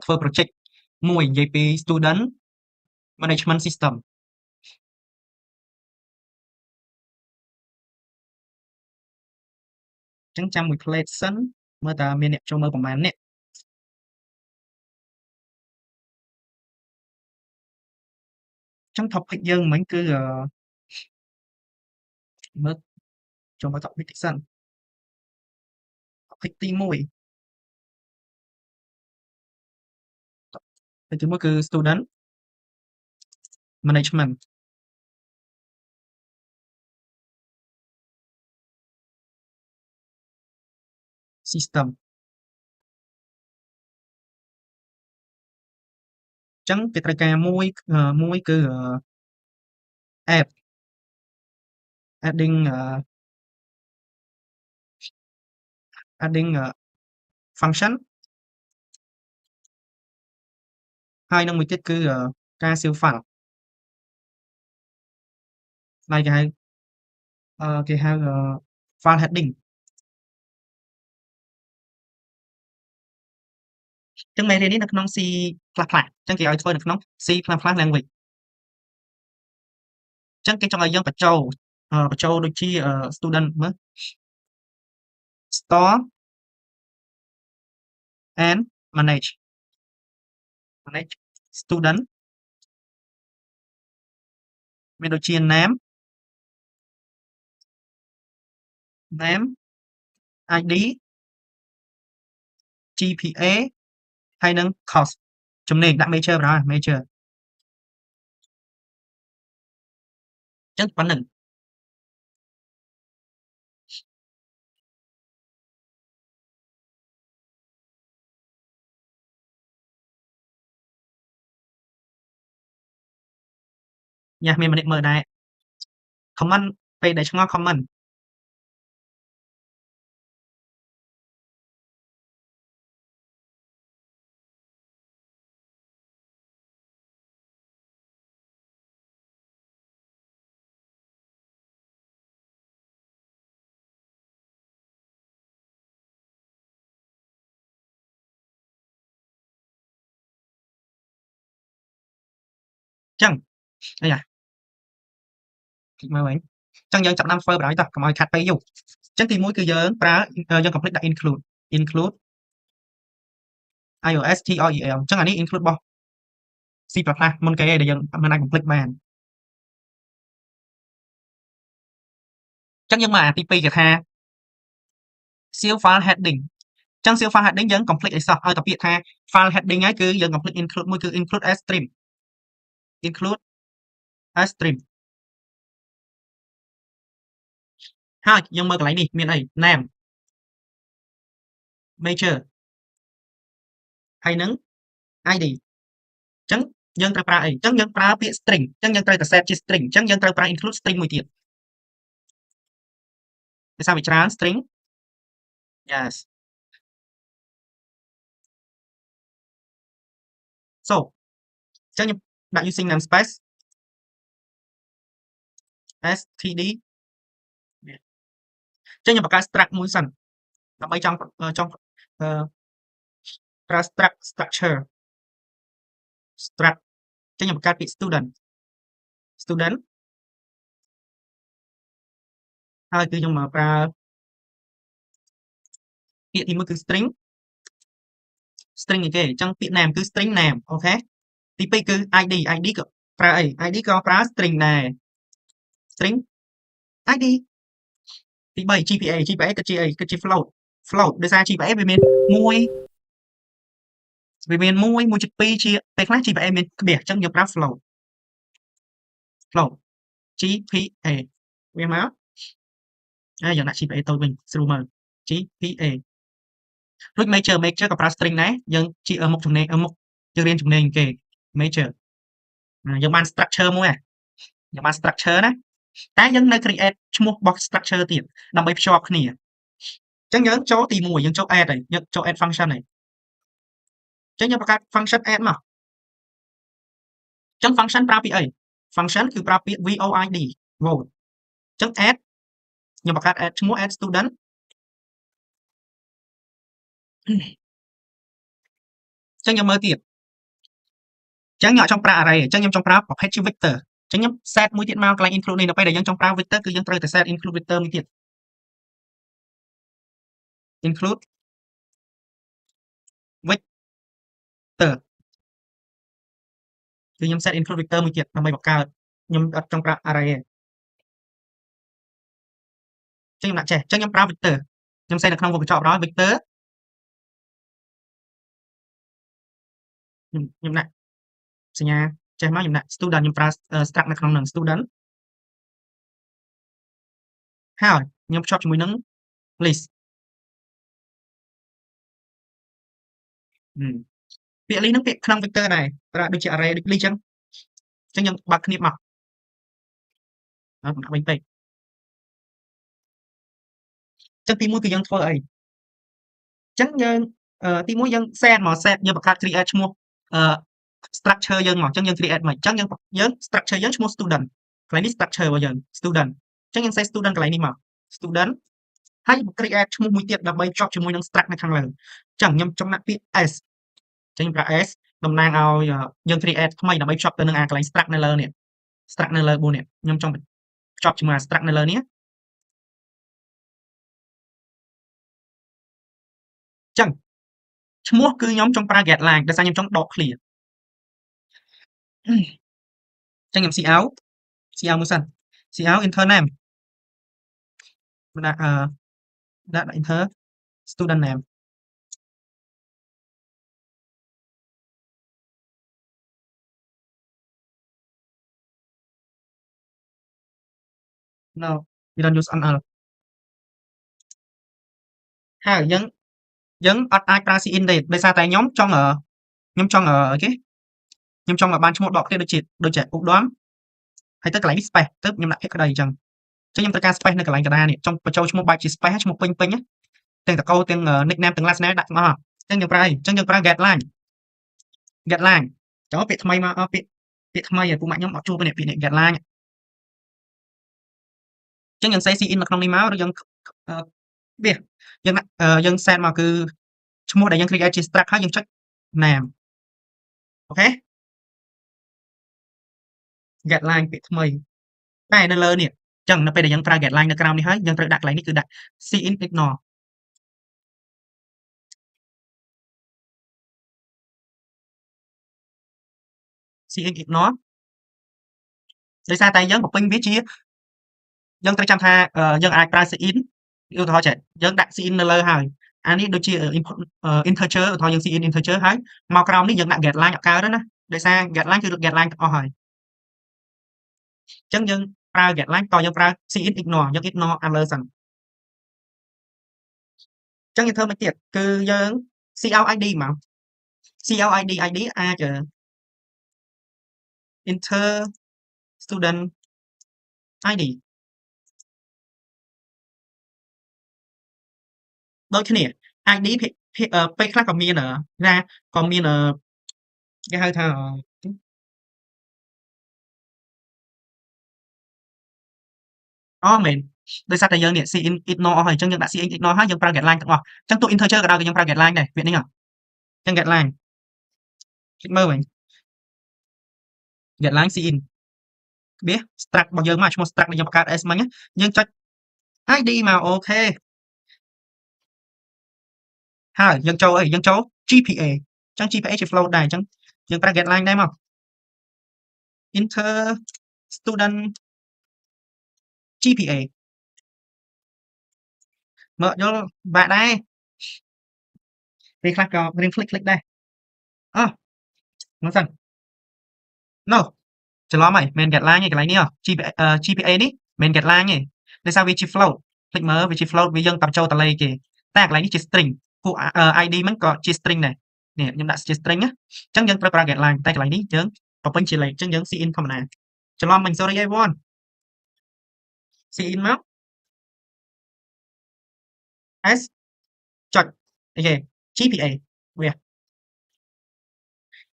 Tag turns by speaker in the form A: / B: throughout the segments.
A: ធ្វើ project មួយនិយាយពី student management system អញ្ចឹងចាំមួយ plate សិនមើលតើមានអ្នកចូលមើលប្រហែលអ្នកអញ្ចឹង topic យើងមិញគឺមើលចូលមើល topic តិចសិន topic ទី1 topic ទី1គឺ student management system អញ្ចឹងគេត្រូវការមួយគឺ add adding adding function ហើយនឹងមួយទៀតគឺការ save file ហើយគេហៅ file heading អញ្ចឹងមេរៀននេះនៅក្នុង C++អញ្ចឹងគេឲ្យធ្វើនៅក្នុង C++ language អញ្ចឹងគេចង់ឲ្យយើងបញ្ចូលដូចជា student មើល store and manage student មានដូចជា name ID GPA ហើយនឹង cost ចំណេញដាក់ major បណ្ដោយ major អញ្ចឹងប៉ុណ្្នឹងញ៉ាំមានម្នាក់មើលដែរ comment ពេលដែលឆ្ងល់ comment អញ្ចឹងអីយ៉ាមើលវិញអញ្ចឹងយើងចាប់ផ្ដើមធ្វើបណ្ដោយតោះកុំឲ្យខាត់ពេលយូរអញ្ចឹងទី1គឺយើងប្រើយើង complete ដាក់ include iOS TREL អញ្ចឹងអានេះ include របស់ C++ មុនគេដែលយើងមិនអាច complete បានអញ្ចឹងយើងមកអាទី2គេថា save file heading អញ្ចឹង save file heading យើង complete ឲ្យសោះឲ្យតែពាក្យថា file heading ហើយគឺយើង complete include មួយគឺ include as stream ហើយយើងមើលកន្លែងនេះមានអី name major ហើយនឹង ID អញ្ចឹងយើងត្រូវប្រើអីអញ្ចឹងយើងប្រើពាក្យ string អញ្ចឹងយើងត្រូវតែ set ជា string អញ្ចឹងយើងត្រូវប្រើ include string មួយទៀតដោយសារវាច្រើន string yes so អញ្ចឹងខ្ញុំដាក់ using namespace std អញ្ចឹងខ្ញុំបង្កើត struct មួយសិនដើម្បីចង់ប្រើ structure អញ្ចឹងខ្ញុំបង្កើតពាក្យ student ហើយគឺខ្ញុំមកប្រើពាក្យទី1គឺ string អីគេអញ្ចឹងពាក្យ name គឺ string name អូខេទី2គឺ ID ក៏ប្រើអី ID ក៏ប្រើ string ដែរ string ID ទី3 GPA គឺជាអីគឺជា float ដោយសារ GPA វាមាន1.2ជាពេលខ្លះ GPA មានក្បៀសអញ្ចឹងយើងប្រើ float GPA វាមកហើយយើងដាក់ GPA តូចវិញស្រួលមើល GPA ដូច major ក៏ប្រើ string ដែរយើងជាមុខចំណេញមុខយើងរៀនចំណេញគេ major យើងបាន structure មួយយើងបាន structure ណាតែយើងនៅ create ឈ្មោះរបស់ structure ទៀតដើម្បីភ្ជាប់គ្នាអញ្ចឹងយើងចូលទី1យើងចូល add ហើយយើងចូល add function ហើយអញ្ចឹងយើងបង្កើត function add មកអញ្ចឹង function ប្រើពាក្យអី function គឺប្រើពាក្យ void vote អញ្ចឹង add ខ្ញុំបង្កើត add ឈ្មោះ add student ចឹងខ្ញុំមើលទៀតចឹងខ្ញុំអត់ចង់ប្រើ array ចឹងខ្ញុំចង់ប្រើប្រភេទជា vector ចឹងខ្ញុំ set មួយទៀតមកកន្លែង include នេះនៅពេលដែលយើងចង់ប្រើ vector គឺយើងត្រូវតែ set include vector មួយទៀត include vector គឺខ្ញុំ set include vector មួយទៀតដើម្បីបង្កើតខ្ញុំអត់ចង់ប្រើ array ទេចឹងខ្ញុំដាក់ចេះចឹងខ្ញុំប្រើ vector ខ្ញុំ set នៅក្នុងវងកញ្ចក់បណ្ដោយ vector ខ្ញុំដាក់សញ្ញាចេះមកខ្ញុំដាក់ student ខ្ញុំប្រើ struct នៅក្នុងនឹង student ហើយខ្ញុំភ្ជាប់ជាមួយនឹង list ពាក្យ list ហ្នឹងពាក្យក្នុង vector ដែរប្រើដូចជា array ដូច list ចឹងខ្ញុំបើកគ្នាមកខ្ញុំដាក់វិញពេកចឹងទី1គឺយើងធ្វើអីចឹងយើងទី1យើង set មក set យើងបង្កើត create ឈ្មោះstructure យើងមកចឹងយើង create មកចឹងយើង structure យើងឈ្មោះ student កន្លែងនេះ structure របស់យើង student ចឹងយើង set student កន្លែងនេះមក student ហើយ create ឈ្មោះមួយទៀតដើម្បីភ្ជាប់ជាមួយនឹង struct នៅខាងលើចឹងខ្ញុំចំណាក់ពាក្យ s ចឹងខ្ញុំប្រើ s តំណាងឲ្យយើង create ថ្មីដើម្បីភ្ជាប់ទៅនឹងអាកន្លែង struct នៅលើនេះ struct នៅលើ4នេះខ្ញុំចង់ភ្ជាប់ជាមួយ struct នៅលើនេះចឹងឈ្មោះគឺខ្ញុំចង់ប្រើ get line ដោយសារខ្ញុំចង់ដក clear ចឹងខ្ញុំ coutមួយសិន cout enter name ដាក់ enter student name no we don't use nl ហើយយើងអត់អាចប្រើ cin ទេដោយសារតែខ្ញុំចង់អីគេខ្ញុំចង់ឲ្យបានឈ្មោះដកគ្នាដូចជាឧត្តមហើយទៅកន្លែងនេះ space ទៅខ្ញុំដាក់ភាគក្តីអញ្ចឹងខ្ញុំត្រូវការ space នៅកន្លែងកណ្ដាលនេះចង់បញ្ចូលឈ្មោះបែបជា space ឈ្មោះពេញទាំងតកោទាំង nickname ទាំង last name ដាក់ទាំងអស់អញ្ចឹងយើងប្រើអីអញ្ចឹងយើងប្រើ get line ចាំពាក្យថ្មីមកពាក្យថ្មីឲ្យពូម៉ាក់ខ្ញុំអត់ជួបទេពាក្យនេះ get line អញ្ចឹងយើង say cin នៅក្នុងនេះមកឬយើងវាយើង set មកគឺឈ្មោះដែលយើង create ជា struct ហើយយើងចុច name អូខេ get line ពាក្យថ្មីតែនៅលើនេះអញ្ចឹងនៅពេលដែលយើងប្រើ get line នៅក្រោមនេះហើយយើងត្រូវដាក់កន្លែងនេះគឺដាក់ cin ignore ignore ដោយសារតែយើងបំពេញវាជាយើងត្រូវចាំថាយើងអាចប្រើ cin ឧទាហរណ៍ចេះយើងដាក់ cin នៅលើហើយអានេះដូចជា input integer ឧទាហរណ៍យើង cin integer ហើយមកក្រោមនេះយើងដាក់ get line អត់កើតទេណាដោយសារ get line គឺ get line ទាំងអស់ហើយអញ្ចឹងយើងប្រើ get line តយើងប្រើ cin ignore យើង ignore អាលើសិនអញ្ចឹងយើងធ្វើមិនទៀតគឺយើង cout id មក cout idអាច enter student id ដូចគ្នា id ពេលខ្លះក៏មានក៏មានគេហៅថាមែនដោយសារតែយើងនេះ cin ignore អស់ហើយអញ្ចឹងយើងដាក់ cin ignore ហើយយើងប្រើ get line ទាំងអស់អញ្ចឹងតួ integer ក៏ដោយក៏យើងប្រើ get line ដែរពាក្យនេះអញ្ចឹង get line គិតមើលវិញ get line cin វា struct របស់យើងមកឈ្មោះ struct ដែលយើងបង្កើត s មិញយើងចុច id មកអូខេហើយយើងចូលអីយើងចូល gpa អញ្ចឹង gpa ជា float ដែរអញ្ចឹងយើងប្រើ get line ដែរមក enter student gpa មើលយល់បាក់ដែរពេលខ្លះក៏រៀង click ដែរមើលសិន no ច្រឡំហើយមិន get line ទេកន្លែងនេះgpa នេះមិន get line ទេដោយសារវាជា float ភ្លេចមើលវាជា float វាយើងតាមចូលតលេខគេតែកន្លែងនេះជា string ពួក id ហ្នឹងក៏ជា string ដែរនេះខ្ញុំដាក់ជា string ណាអញ្ចឹងយើងត្រូវប្រើ get line តែកន្លែងនេះយើងបំពេញជាលេខអញ្ចឹងយើង cin ធម្មតាច្រឡំមិញ sorry everyone cin មក s ចុចអីគេ gpa វា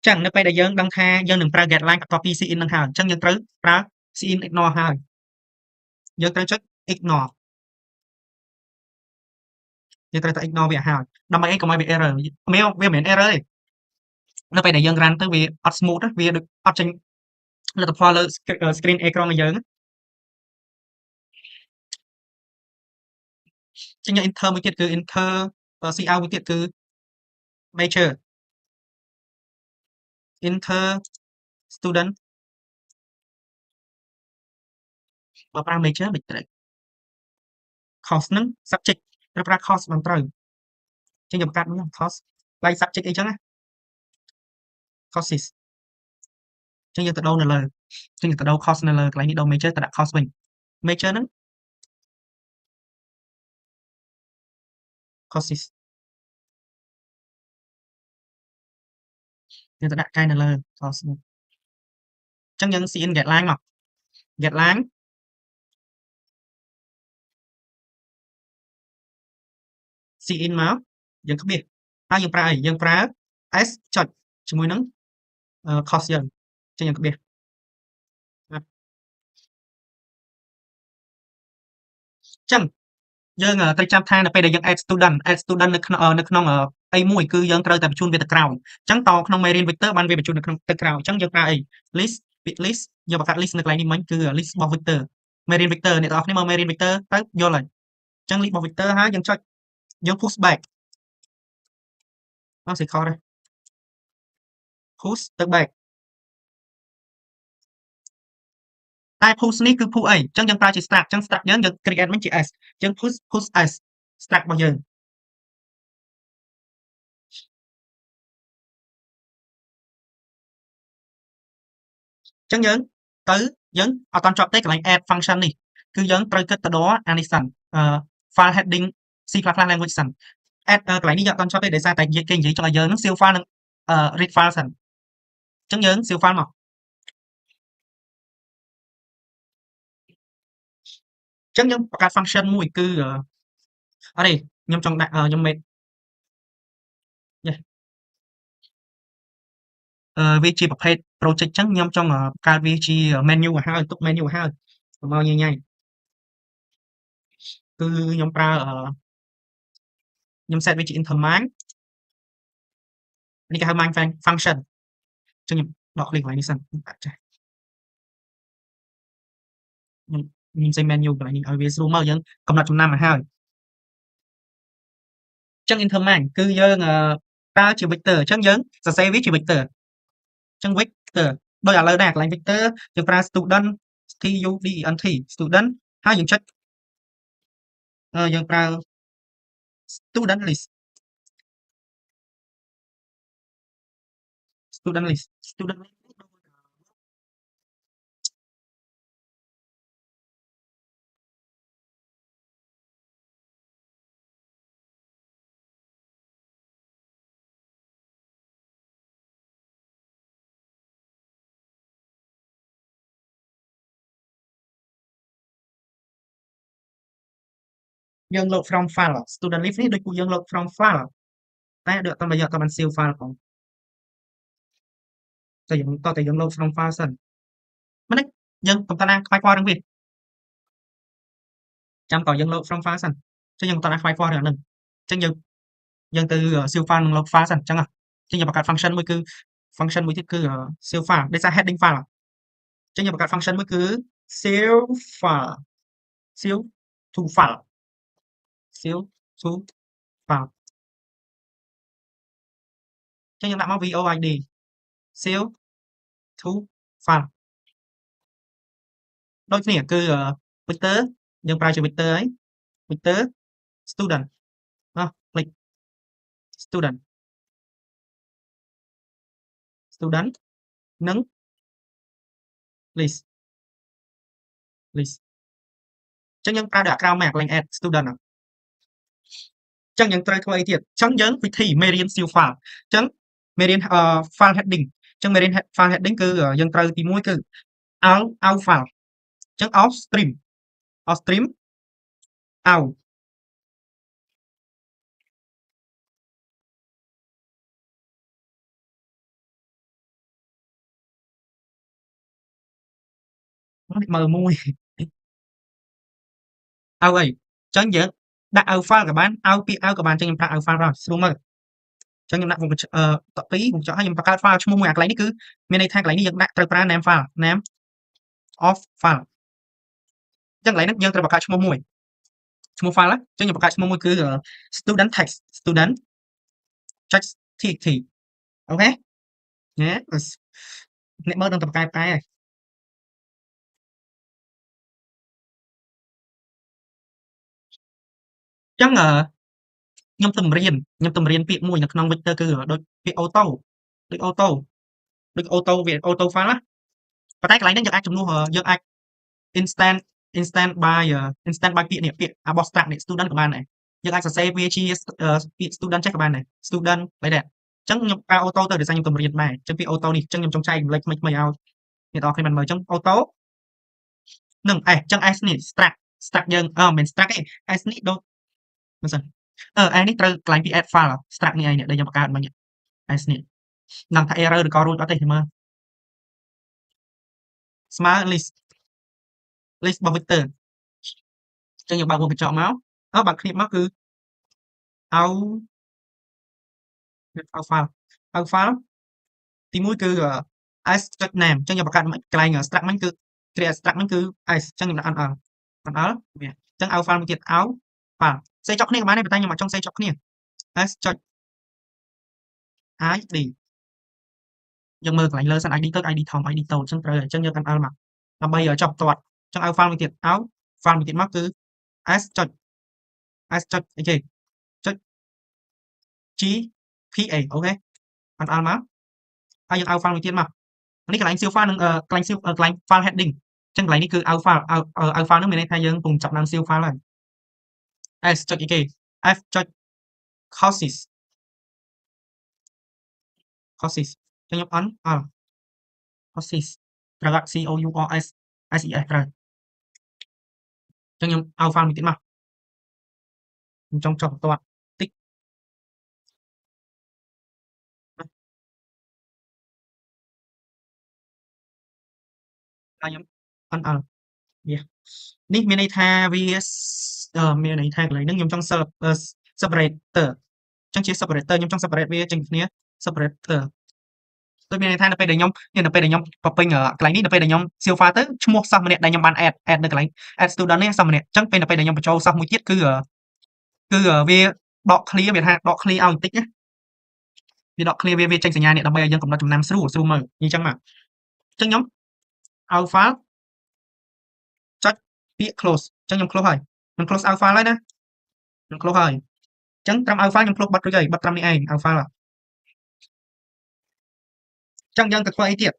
A: ចឹងនៅពេលដែលយើងដឹងថាយើងនឹងប្រើ get line បន្ទាប់ពី cin នឹងហើយអញ្ចឹងយើងត្រូវប្រើ cin ignore ហើយយើងត្រូវចុច ignore យើងត្រូវតែ ignore វាឲ្យហើយដើម្បីអីកុំឲ្យវា error វាមិនមែន error ទេ នៅពេលដែលយើង run ទៅវាអត់ smooth វាដូចអត់ចេញលទ្ធផលលើ screen អេក្រង់របស់យើងចឹងយើង enter មួយទៀតគឺ enter cout មួយទៀតគឺ major enter student បើប្រើ major មិនត្រូវ course ហ្នឹង subject ត្រូវប្រើ course មិនត្រូវចឹងយើងបង្កើតមួយ course កន្លែង subject អីចឹងណា courses ចឹងយើងទៅដូរនៅលើចឹងយើងទៅដូរ course នៅលើកន្លែងនេះដូរ major ទៅដាក់ course វិញ major ហ្នឹង courses យើងទៅដាក់កែនៅលើ course ហ្នឹងចឹងយើង cin getline មក getline cin មកយើងក្បៀសហើយយើងប្រើអីយើងប្រើ s ចុចជាមួយនឹងcourse យើងចឹងយើងក្បៀសចឹងយើងត្រូវចាំថានៅពេលដែលយើង add student នៅក្នុងអីមួយគឺយើងត្រូវតែបញ្ជូនវាទៅក្រោយចឹងតក្នុងមេរៀន vector បានវាបញ្ជូននៅក្នុងទៅក្រោយចឹងយើងប្រើអី list ពាក្យ list យើងបង្កើត list នៅកន្លែងនេះមិញគឺ list របស់ vector មេរៀន vector អ្នកទាំងអស់គ្នាមើលមេរៀន vector ទៅយល់ហើយចឹង list របស់ vector ហើយយើងចុចយើង push back សេខដែរ push ទៅ back តែ push នេះគឺ push អីចឹងយើងប្រើជា struct ចឹង struct យើង create វិញជា s យើង push s struct របស់យើងចឹងយើងទៅយើងអត់ទាន់ចប់ទេកន្លែង add function នេះគឺយើងត្រូវគិតទៅដល់អានេះសិនfile heading C++ language សិន add កន្លែងនេះយើងអត់ទាន់ចប់ទេដោយសារតែគេនិយាយចង់ឲ្យយើងនឹង save file និងread file សិនចឹងយើង save file មកចឹងយើងបង្កើត function មួយគឺអត់ទេខ្ញុំចង់ដាក់ខ្ញុំមេវាជាប្រភេទ project ចឹងខ្ញុំចង់បង្កើតវាជា menu ឲ្យហើយទុក menu ឲ្យហើយកុំឲ្យញ៉ៃៗគឺខ្ញុំប្រើខ្ញុំ set វាជា intermind នេះគេហៅ main function ចឹងខ្ញុំដក click កន្លែងនេះសិនបាក់ចាស់ខ្ញុំសេ menu កន្លែងនេះឲ្យវាស្រួលមើលយើងកំណត់ចំណាំឲ្យហើយចឹង intermind គឺយើងប្រើជា vector ចឹងយើងសរសេរវាជា vector ចឹង vector ដូចឥឡូវដែរកន្លែង vector យើងប្រើ student student ហើយយើងចុចយើងប្រើ student list student list យើង load from file student list នេះដូចពួកយើង load from file តែដូចអត់បានយើងអត់បាន save file ផងតែយើង load from file សិនមិនទេយើងកំតាណាខ្វាយខ្វល់រឿងវាចាំតោះយើង load from file សិនចឹងយើងកំតាណាខ្វាយខ្វល់រឿងហ្នឹងចឹងយើងទៅ save file និង load file សិនចឹងចឹងយើងបង្កើត function មួយគឺ function មួយទៀតគឺ save file ដោយសារ heading file ចឹងយើងបង្កើត function មួយគឺ save file save to file save to file ចឹងយើងដាក់មក void save to file ដូចគ្នាគឺ vector យើងប្រើជា vector ហើយ vector student click student និង list ចឹងយើងប្រើដាក់ក្រោមមកកន្លែង add student ចឹងយើងត្រូវធ្វើអីទៀតចឹងយើងវិធីមេរៀន save file ចឹងមេរៀនfile heading ចឹងមេរៀន file heading គឺយើងត្រូវទី1គឺ out file ចឹង out stream out មើលមួយout អីចឹងយើងដាក់ out file ក៏បាន out ពាក្យ out ក៏បានចឹងខ្ញុំប្រើ out file ដល់ស្រួលមើល ចឹងខ្ញុំដាក់វងកញ្ចក់ត2វងកញ្ចក់ហើយខ្ញុំបង្កើត file ឈ្មោះមួយអាកន្លែងនេះគឺមានន័យថាកន្លែងនេះយើងដាក់ត្រូវប្រើ name file name of file ចឹងកន្លែងនេះយើងត្រូវបង្កើតឈ្មោះមួយឈ្មោះ file ចឹងខ្ញុំបង្កើតឈ្មោះមួយគឺ student text student text txt អូខេណែអ្នកមើលនឹងតែប្រកែហើយចឹងខ្ញុំទៅរៀនពាក្យមួយនៅក្នុង Vector គឺដូចពាក្យ auto ដូច auto ដូច auto វា auto file ណាប៉ុន្តែកន្លែងនេះយើងអាចជំនួសយើងអាច instant instant by instant by ពាក្យនេះពាក្យ abstract នេះ student ក៏បានដែរយើងអាចសរសេរវាជាពាក្យ student ចេះក៏បានដែរ student like that ចឹងខ្ញុំប្រើ auto ទៅដោយសារខ្ញុំទៅរៀនដែរចឹងពាក្យ auto នេះចឹងខ្ញុំចង់ចែករំលែកថ្មីៗឲ្យអ្នកនរគ្នាបានមើលចឹង auto និង s ចឹង s នេះ struct យើងមិនមែន struct ទេ s នេះដូចមើលសិនs នេះត្រូវកន្លែងពី add file struct នេះឯងដែលយើងបង្កើតមិញ s នេះនឹងថា error ឬក៏រួចអត់ទេមើលស្មើ list របស់ Vector ចឹងយើងបើកវងកញ្ចក់មកបើកគ្នាមកគឺout file ទី1គឺ s.name ចឹងយើងបង្កើតកន្លែង struct មិញគឺ create struct មិញគឺ s ចឹងខ្ញុំដាក់ nl វាចឹង out file មួយទៀត out file សេចក្ដីគ្នាក៏បានដែរប៉ុន្តែខ្ញុំអត់ចង់សេចក្ដីគ្នា s.id យើងមើលកន្លែងលើសិន id តូច id ធំ id តូចចឹងត្រូវហើយចឹងយើង nl មកដើម្បីឲ្យចប់ទាត់ចឹង out file មួយទៀត out file មួយទៀតមកគឺ s. អីគេ .gpa អូខេ nl មកហើយយើង out file មួយទៀតមកនេះកន្លែង save file និងកន្លែង save កន្លែង file heading ចឹងកន្លែងនេះគឺ out file out file ហ្នឹងមានន័យថាយើងកំពុងចាប់ផ្ដើម save file ហើយ s. អីគេ f. causes ចឹងខ្ញុំ nl causes ត្រូវអត់ cours ses ត្រូវចឹងខ្ញុំ out file មួយទៀតមកខ្ញុំចង់ចប់បន្ទាត់តិចហើយខ្ញុំ nl វានេះមានន័យថាវាមានន័យថាកន្លែងហ្នឹងខ្ញុំចង់ separator ចឹងជា separator ខ្ញុំចង់ separate វាចេញពីគ្នា separator ដូចមានន័យថានៅពេលដែលខ្ញុំបំពេញកន្លែងនេះនៅពេលដែលខ្ញុំ save file ទៅឈ្មោះសិស្សម្នាក់ដែលខ្ញុំបាន add នៅកន្លែង add student នេះសិស្សម្នាក់ចឹងពេលនៅពេលដែលខ្ញុំបញ្ចូលសិស្សមួយទៀតគឺវាដក clear វាថាដក clear ឲ្យបន្តិចណាវាដក clear វាចេញសញ្ញានេះដើម្បីឲ្យយើងកំណត់ចំណាំស្រួលមើលអញ្ចឹងមកចឹងខ្ញុំ out file ចុចពាក្យ close ចឹងខ្ញុំ close ហើយខ្ញុំ close out file ហើយណាខ្ញុំ close ហើយចឹងត្រឹម out file ខ្ញុំ close បិទរួចហើយបិទត្រឹមនេះឯង out file ចឹងយើងទៅធ្វើអីទៀត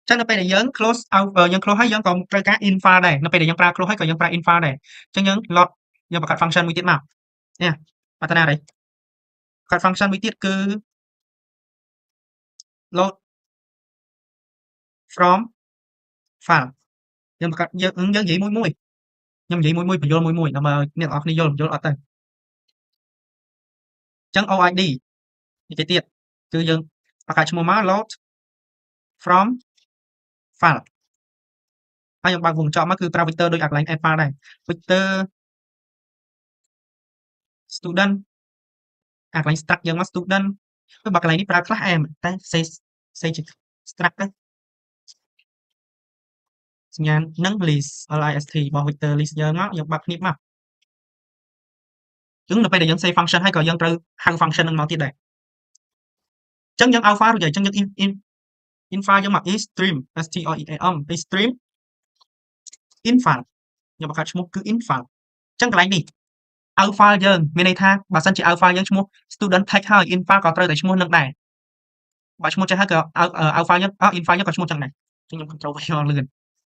A: ចឹងនៅពេលដែលយើង close out យើង close ហើយយើងក៏ត្រូវការ in file ដែរនៅពេលដែលយើងប្រើ close ហើយក៏យើងប្រើ in file ដែរចឹងយើង load យើងបង្កើត function មួយទៀតមកនេះបាត់តាណាហើយបង្កើត function មួយទៀតគឺ load from file យើងបង្កើតយើងនិយាយមួយខ្ញុំនិយាយមួយបញ្យល់មួយដើម្បីឲ្យអ្នកនរគ្នាយល់អត់ទៅចឹង OID នេះគេទៀតគឺយើងបង្កើតឈ្មោះមក load from file ហើយយើងបើកវងកញ្ចក់មកគឺប្រើ vector ដូចអាកន្លែង add file ដែរ vector student អាកន្លែង struct យើងមក student បើកន្លែងនេះប្រើខ្លះតែសេជា struct ទៅសញ្ញានឹង list list របស់ vector list យើងមកយើងបើកគ្នាមកចឹងនៅពេលដែលយើង save function ហើយក៏យើងត្រូវហៅ function នឹងមកទៀតដែរចឹងយើង out file រួចហើយចឹងយើង in file យើងមក stream stream in file ខ្ញុំបង្កើតឈ្មោះគឺ in file ចឹងកន្លែងនេះ out file យើងមានន័យថាបើសិនជា out file យើងឈ្មោះ student text ហើយ in file ក៏ត្រូវតែឈ្មោះនឹងដែរបើឈ្មោះចេះហើយក៏ out file យើង in file យើងក៏ឈ្មោះចឹងដែរចឹងខ្ញុំ control វាលឿន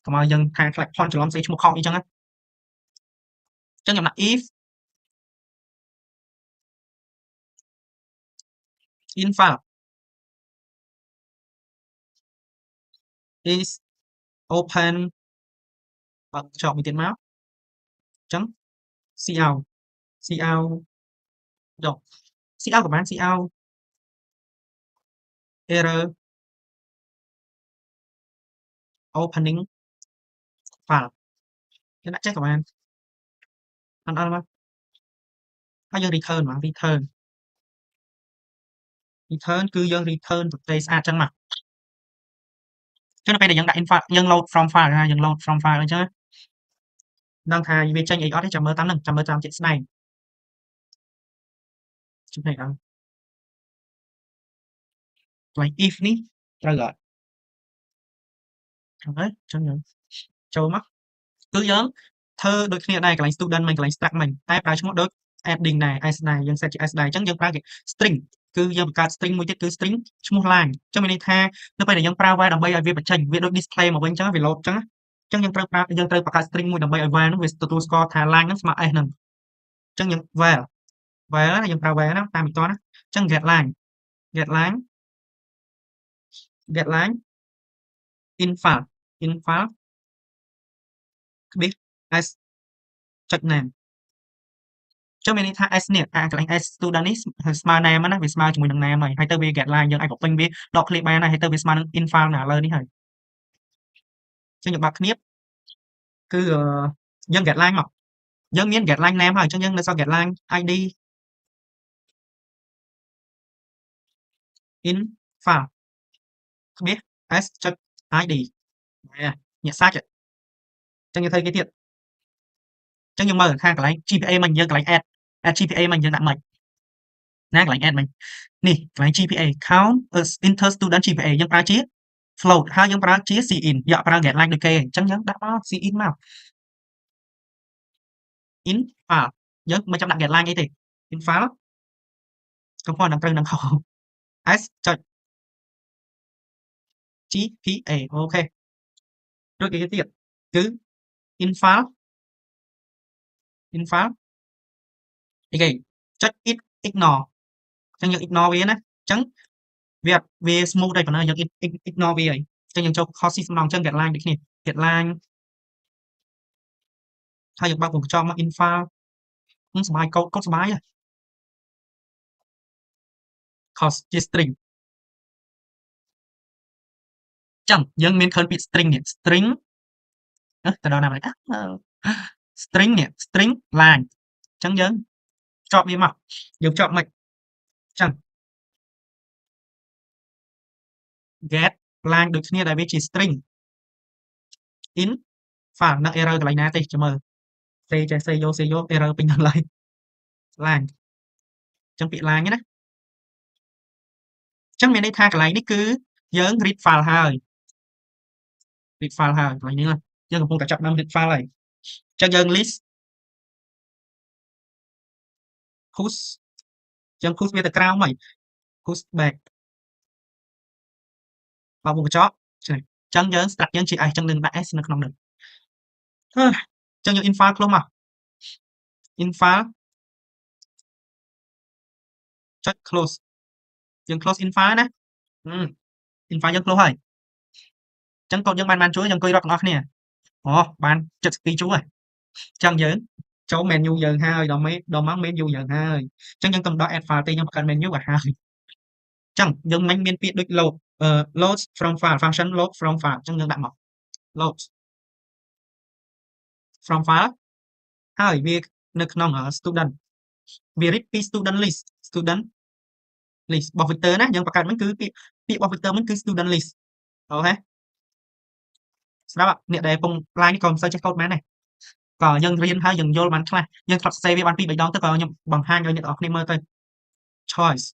A: កុំឲ្យយើងខានខ្លាចផន់ច្រឡំសេឈ្មោះខុសអីចឹងណាចឹងខ្ញុំដាក់ if in file is open បើកចប់មួយទៀតមកចឹង cout cout យក cout ក៏បាន cout error opening file យើងដាក់ចេះក៏បានអត់មកហើយយើង return មក return return គឺយើង return ប្រទេសស្អាតចឹងមកចឹងនៅពេលដែលយើងដាក់ info យើង load from file យើង load from file អញ្ចឹងដឹងថាវាចេញអីអត់ទេចាំមើលតាមហ្នឹងចាំមើលតាមជាក់ស្ដែងចំណេះដឹងកន្លែង if នេះត្រូវអត់ត្រូវហើយចឹងយើងចូលមកគឺយើងធ្វើដូចគ្នាដែរកន្លែង student មិញកន្លែង struct មិញតែប្រើឈ្មោះដូច adding ដែរ s ដែរយើង set ជា s ដែរអញ្ចឹងយើងប្រើគេ string គឺយើងបង្កើត string មួយទៀតគឺ string ឈ្មោះ line អញ្ចឹងមានន័យថានៅពេលដែលយើងប្រើ var ដើម្បីឲ្យវាបញ្ចេញវាដូច display មកវិញអញ្ចឹងវា load អញ្ចឹងយើងត្រូវបង្កើត string មួយដើម្បីឲ្យ var នោះវាទទួលស្គាល់ថា line ហ្នឹងស្មើ s ហ្នឹងអញ្ចឹងយើង var ណាយើងប្រើ var ណាតាមមិនទាន់ណាអញ្ចឹង get line info ក្បៀស s ចុច name ចឹងមានន័យថា s នេះកន្លែង s student នេះស្មើ name ណាវាស្មើជាមួយនឹង name ហើយទៅវា get line យើងអាចបំពេញវាដកឃ្លាបានហើយទៅវាស្មើនឹង info ណាលើនេះហើយចឹងយើងបើកគ្នាបគឺយើង get line មកយើងមាន get line name ហើយចឹងយើងនៅសល់ get line id info ក្បៀស s ចុច id ញាក់សាច់ចឹងយើងធ្វើគេទៀតចឹងយើងមើលថាកន្លែង GPA មិញយើងកន្លែង add GPA មិញយើងដាក់ម៉េចណាកន្លែង add មិញនេះកន្លែង GPA count inter student GPA យើងប្រើជា float ហើយយើងប្រើជា cin យកប្រើ get line ដូចគេអញ្ចឹងយើងដាក់មក cin មក in file យើងមិនចាំដាក់ get line អីទេ in file កុំភ្លេចនឹងត្រូវនឹងខុស s ចុច GPA អូខេដូចគេទៀតគឺ in file អីគេចុច ignore អញ្ចឹងយើង ignore វាណាអញ្ចឹងវា smooth ហើយប៉ុណ្ណឹងយើង ignore វាហើយអញ្ចឹងយើងចូល copy ម្ដងអញ្ចឹង get line ដូចគ្នា get line ហើយយើងបើកវងកញ្ចក់មក in file សុបាយកូដសុបាយហ៎ cost ជា string ចឹងយើងមានឃើញពាក្យ string នេះ string ទៅដល់ណាម្លេះstring នេះ string line ចឹងយើងភ្ជាប់វាមកយើងភ្ជាប់មិនចឹង get line ដូចគ្នាដែលវាជា string in file នឹង error កន្លែងណាទេចាំមើលសេចេះសេយក error ពេញដល់ឡើយ line ចឹងពាក្យ line ណាចឹងមានន័យថាកន្លែងនេះគឺយើង read file ហើយកន្លែងនេះយើងកំពុងតែចាប់ដើម read file ហើយចឹងយើង list push យើង push វាទៅក្រោមហើយ push back បើវងកញ្ចក់ចឹងយើង struct យើងជា s ចឹងយើងដាក់ s នៅក្នុងនោះចឹងយើង in file close មក in file ចុច close យើង close in file ណាin file យើង close ហើយចឹងកូដយើងបានជួយយើងអង្គុយរកទាំងអស់គ្នាអូបាន72ជួរហើយចឹងយើងចូល menu យើងហើយដល់មក menu យើងហើយចឹងយើងទៅដល់ add file ទេយើងបង្កើត menu ឲ្យហើយចឹងយើងមិញមានពាក្យដូច load from file function load from file ចឹងយើងដាក់មក load from file ហើយវានៅក្នុង student វា read ពី student list របស់ vector ណាយើងបង្កើតមិញគឺពាក្យរបស់ vector មិញគឺ student list អូខេស្ដាប់អ្នកដែលពង line នេះក៏មិនសូវចេះកូដមែនដែរក៏យើងរៀនហើយយើងយល់បានខ្លះយើងធ្លាប់សរសេរវាបាន 2-3 ដងទៅក៏ខ្ញុំបង្ហាញឲ្យអ្នកនរគ្នាមើលទៅ choice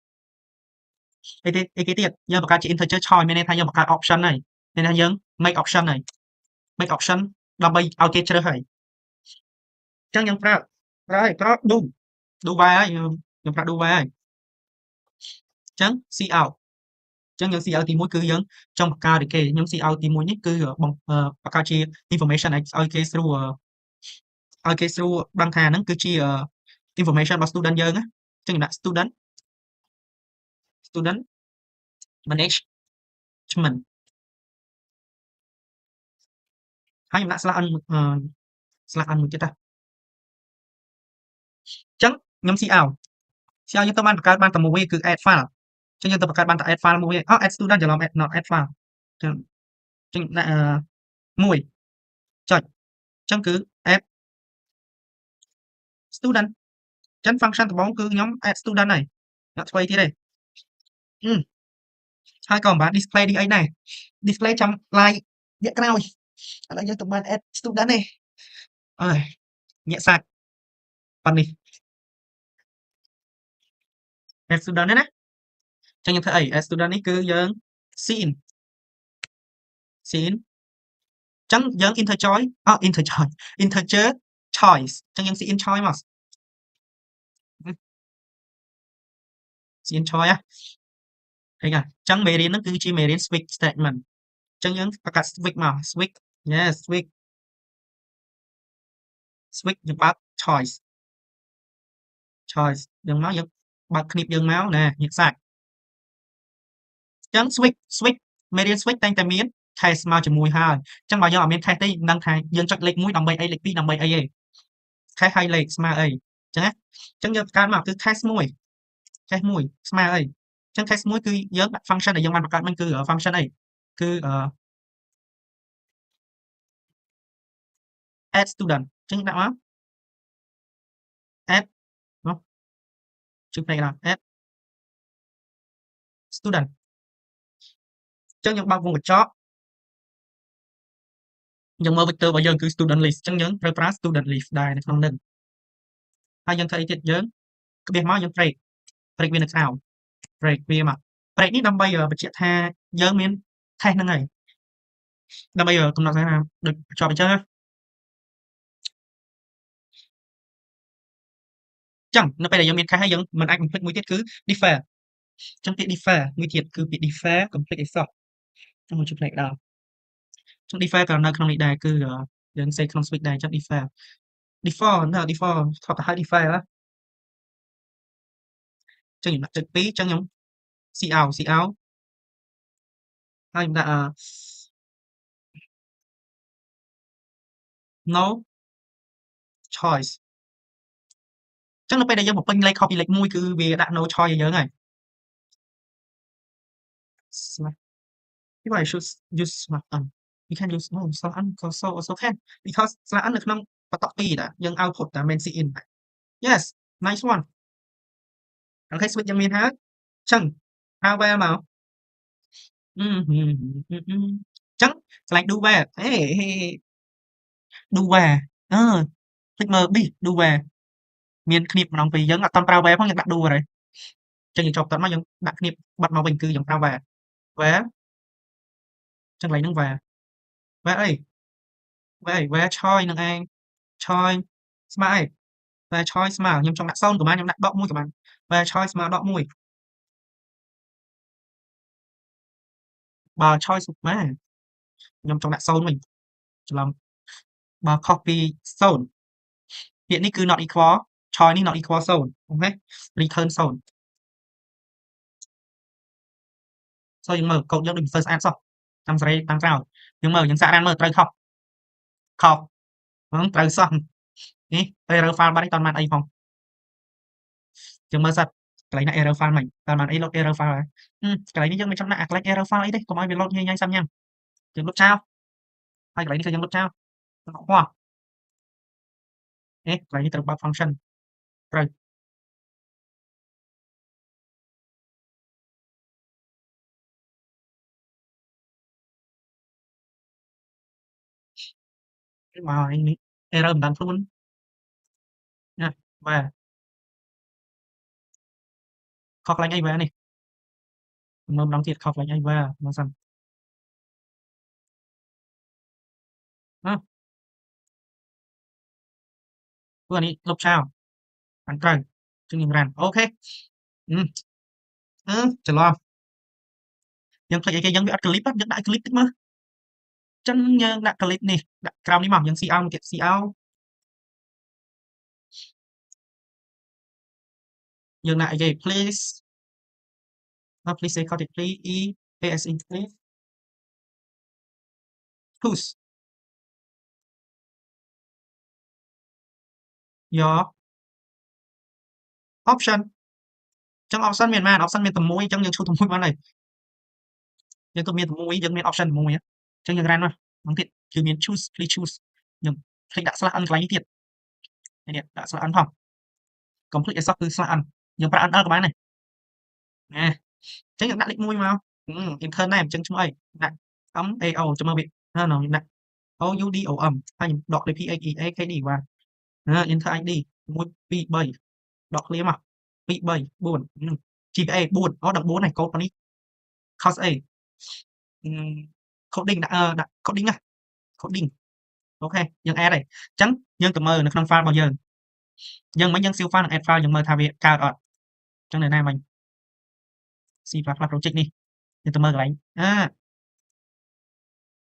A: អីគេទៀតយើងបង្កើតជា integer choice មានន័យថាយើងបង្កើត option ហើយមានន័យថាយើង make option ហើយ make option ដើម្បីឲ្យគេជ្រើសហើយអញ្ចឹងយើងប្រើ do by ហើយយើងប្រើ do by ហើយអញ្ចឹង cout អញ្ចឹងយើង cout ទី1គឺយើងចង់បង្កើតឲ្យគេខ្ញុំ cout ទី1នេះគឺបង្កើតជា information ឲ្យគេស្រួលដឹងថាហ្នឹងគឺជា information របស់ student យើងណាអញ្ចឹងដាក់ student management ហើយខ្ញុំដាក់ slash n មួយទៀតអញ្ចឹងខ្ញុំ cout យើងទៅបានបង្កើតបានតែមួយគឺ add file អញ្ចឹងយើងទៅបង្កើតបានតែ add file មួយឯងadd student ច្រឡំ not add file អញ្ចឹងដាក់មួយចុចអញ្ចឹងគឺ add student អញ្ចឹង function ដំបូងគឺខ្ញុំ add student ហើយអត់ធ្វើអីទៀតទេ ហើយក៏មិនបាន display នេះអីដែរ display ចាំ slide ញាក់ក្រោយឥឡូវយើងទៅបាន add student ទេអើយញាក់សាច់ប៉ុណ្នេះ add student ទេណាចឹងយើងធ្វើអី add student នេះគឺយើង scene ចឹងយើង integer choice ចឹងយើង scene choice មក scene choice ឃើញអត់ចឹងមេរៀនហ្នឹងគឺជាមេរៀន switch statement ចឹងយើងបង្កើត switch មក switch yes switch យើងបើក choice យើងមកយើងបើកคลิปយើងមកណាញាក់សាច់ចឹង switch មេរៀន switch តែងតែមាន case មកជាមួយហើយចឹងបើយើងអត់មាន case ទេមិនដឹងថាយើងចុចលេខ1ដើម្បីអីលេខ2ដើម្បីអីទេ case ហើយលេខស្មើអីចឹងណាចឹងយើងបង្កើតមកគឺ case 1ស្មើអីចឹង case 1គឺយើងដាក់ function ដែលយើងបានបង្កើតមិញគឺ function អីគឺadd student ចឹងដាក់មក add មកជឿផ្នែកណា add student ចឹងយើងបើកវងកញ្ចក់យើងមើល vector របស់យើងគឺ student list ចឹងយើងត្រូវប្រើ student list ដែរនៅក្នុងនឹងហើយយើងធ្វើអីទៀតយើងក្បៀសមកយើង break វានៅក្រោម break វាមក break នេះដើម្បីបញ្ជាក់ថាយើងមាន test ហ្នឹងហើយដើម្បីកំណត់ថាដូចបញ្ចប់អញ្ចឹងណាចឹងនៅពេលដែលយើងមាន case ហើយយើងមិនអាចបំភ្លេចមួយទៀតគឺ defer ចឹងពាក្យ defer មួយទៀតគឺពាក្យ defer complete exhaust ចឹងមកជួយផ្នែកដល់ចឹង defer ក៏នៅក្នុងនេះដែរគឺយើងសេក្នុង switch ដែរចឹង defer ថតទៅហើយ defer ហ៎ចឹងខ្ញុំដាក់ចុច2ចឹងខ្ញុំ cout ហើយខ្ញុំដាក់no choice ចឹងនៅពេលដែលយើងបំពេញលេខខុសពីលេខ1គឺវាដាក់ no choice ឲ្យយើងហើយ Why should use smart n we can use no smart n also can because smart n នៅក្នុងបន្ទាប់2តាយើង output តា main in yes nice one អូខេ switch យើងមានហើយចឹង hardware មកចឹងកន្លែង do where ហេ do where ភ្លេចមើល bis do where មានគ្នាម្ដងពីរយើងអត់តន់ប្រើ where ផងយើងដាក់ do ហើយចឹងយើងចុះបន្តមកយើងដាក់គ្នាបិទមកវិញគឺយើងប្រើ where ចឹងកន្លែងហ្នឹង where អី where choice នឹងឯង choice ស្មើអី where choice ស្មើខ្ញុំចង់ដាក់0ក៏បានខ្ញុំដាក់ដក1ក៏បាន where choice ស្មើដក1បើ choice ស្មើខ្ញុំចង់ដាក់0វិញច្រឡំបើខុសពី0ពាក្យនេះគឺ not equal choice នេះ not equal 0អូខេ return 0យើងមើលកូដយើងដូចមិនសូវស្អាតសោះតាមសេរីតាមក្រោយយើងមើលយើងសាករានមើលត្រូវខុសត្រូវសោះនេះ error file បាត់នេះតន់បានអីផងយើងមើលសិតកន្លែងណា error file មិញតើបានអី load error file ហើយកន្លែងនេះយើងមិនចាំដាក់អាកន្លែង error file អីទេកុំឲ្យវា load ញ៉ៃសាំញ៉ាំយើងលុបចោលហើយកន្លែងនេះគឺយើងលុបចោលអត់ហោះនេះកន្លែងនេះត្រូវបើក function ត្រូវមកអីនេះ error មិនដឹងខ្លួនណាបាទខុសកន្លែងអីបាទនេះមើលម្ដងទៀតខុសកន្លែងអីបាទមើលសិនព្រោះអានេះលុបចោលបានត្រូវចឹងយើងរានអូខេច្រឡំយើងភ្លេចអីគេយើងវាអត់ clip យើងដាក់ clip តិចមើលចឹងយើងដាក់ clip នេះដាក់ក្រោមនេះមកយើង cout មួយទៀត cout យើងដាក់អីគេ please please say code please EASE please choose your option ចឹង option មានប៉ុន្មាន option មានតែមួយចឹងយើងឈូសតែមួយបានហើយយើងក៏មានតែមួយយើងមាន option តែមួយចឹងយើងរានមកម្ដងទៀតគឺមាន choose please choose យើងភ្លេចដាក់ slash n កន្លែងនេះទៀតនេះដាក់ slash n ផង complete exhaust គឺ slash n យើងប្រើ nl ក៏បានដែរណា ចឹងយើងដាក់លេខ1មកintern name ចឹងឈ្មោះអីដាក់ MAO ចាំមើលវាណ៎ដាក់ OUDOM ហើយខ្ញុំដកលេខ PHEAKD បាទenter ID 1 2 3ដកឃ្លាមក2 3 4 GPA 4អូដល់4ហើយកូដប៉ុណ្នេះ course អីcoding ដាក់ coding ណា coding អូខេយើង add ហើយអញ្ចឹងយើងទៅមើលនៅក្នុង file របស់យើងមិញយើង save file និង add file យើងមើលថាវាកើតអត់អញ្ចឹងនៅណាមិញ C++ project នេះយើងទៅមើលកន្លែង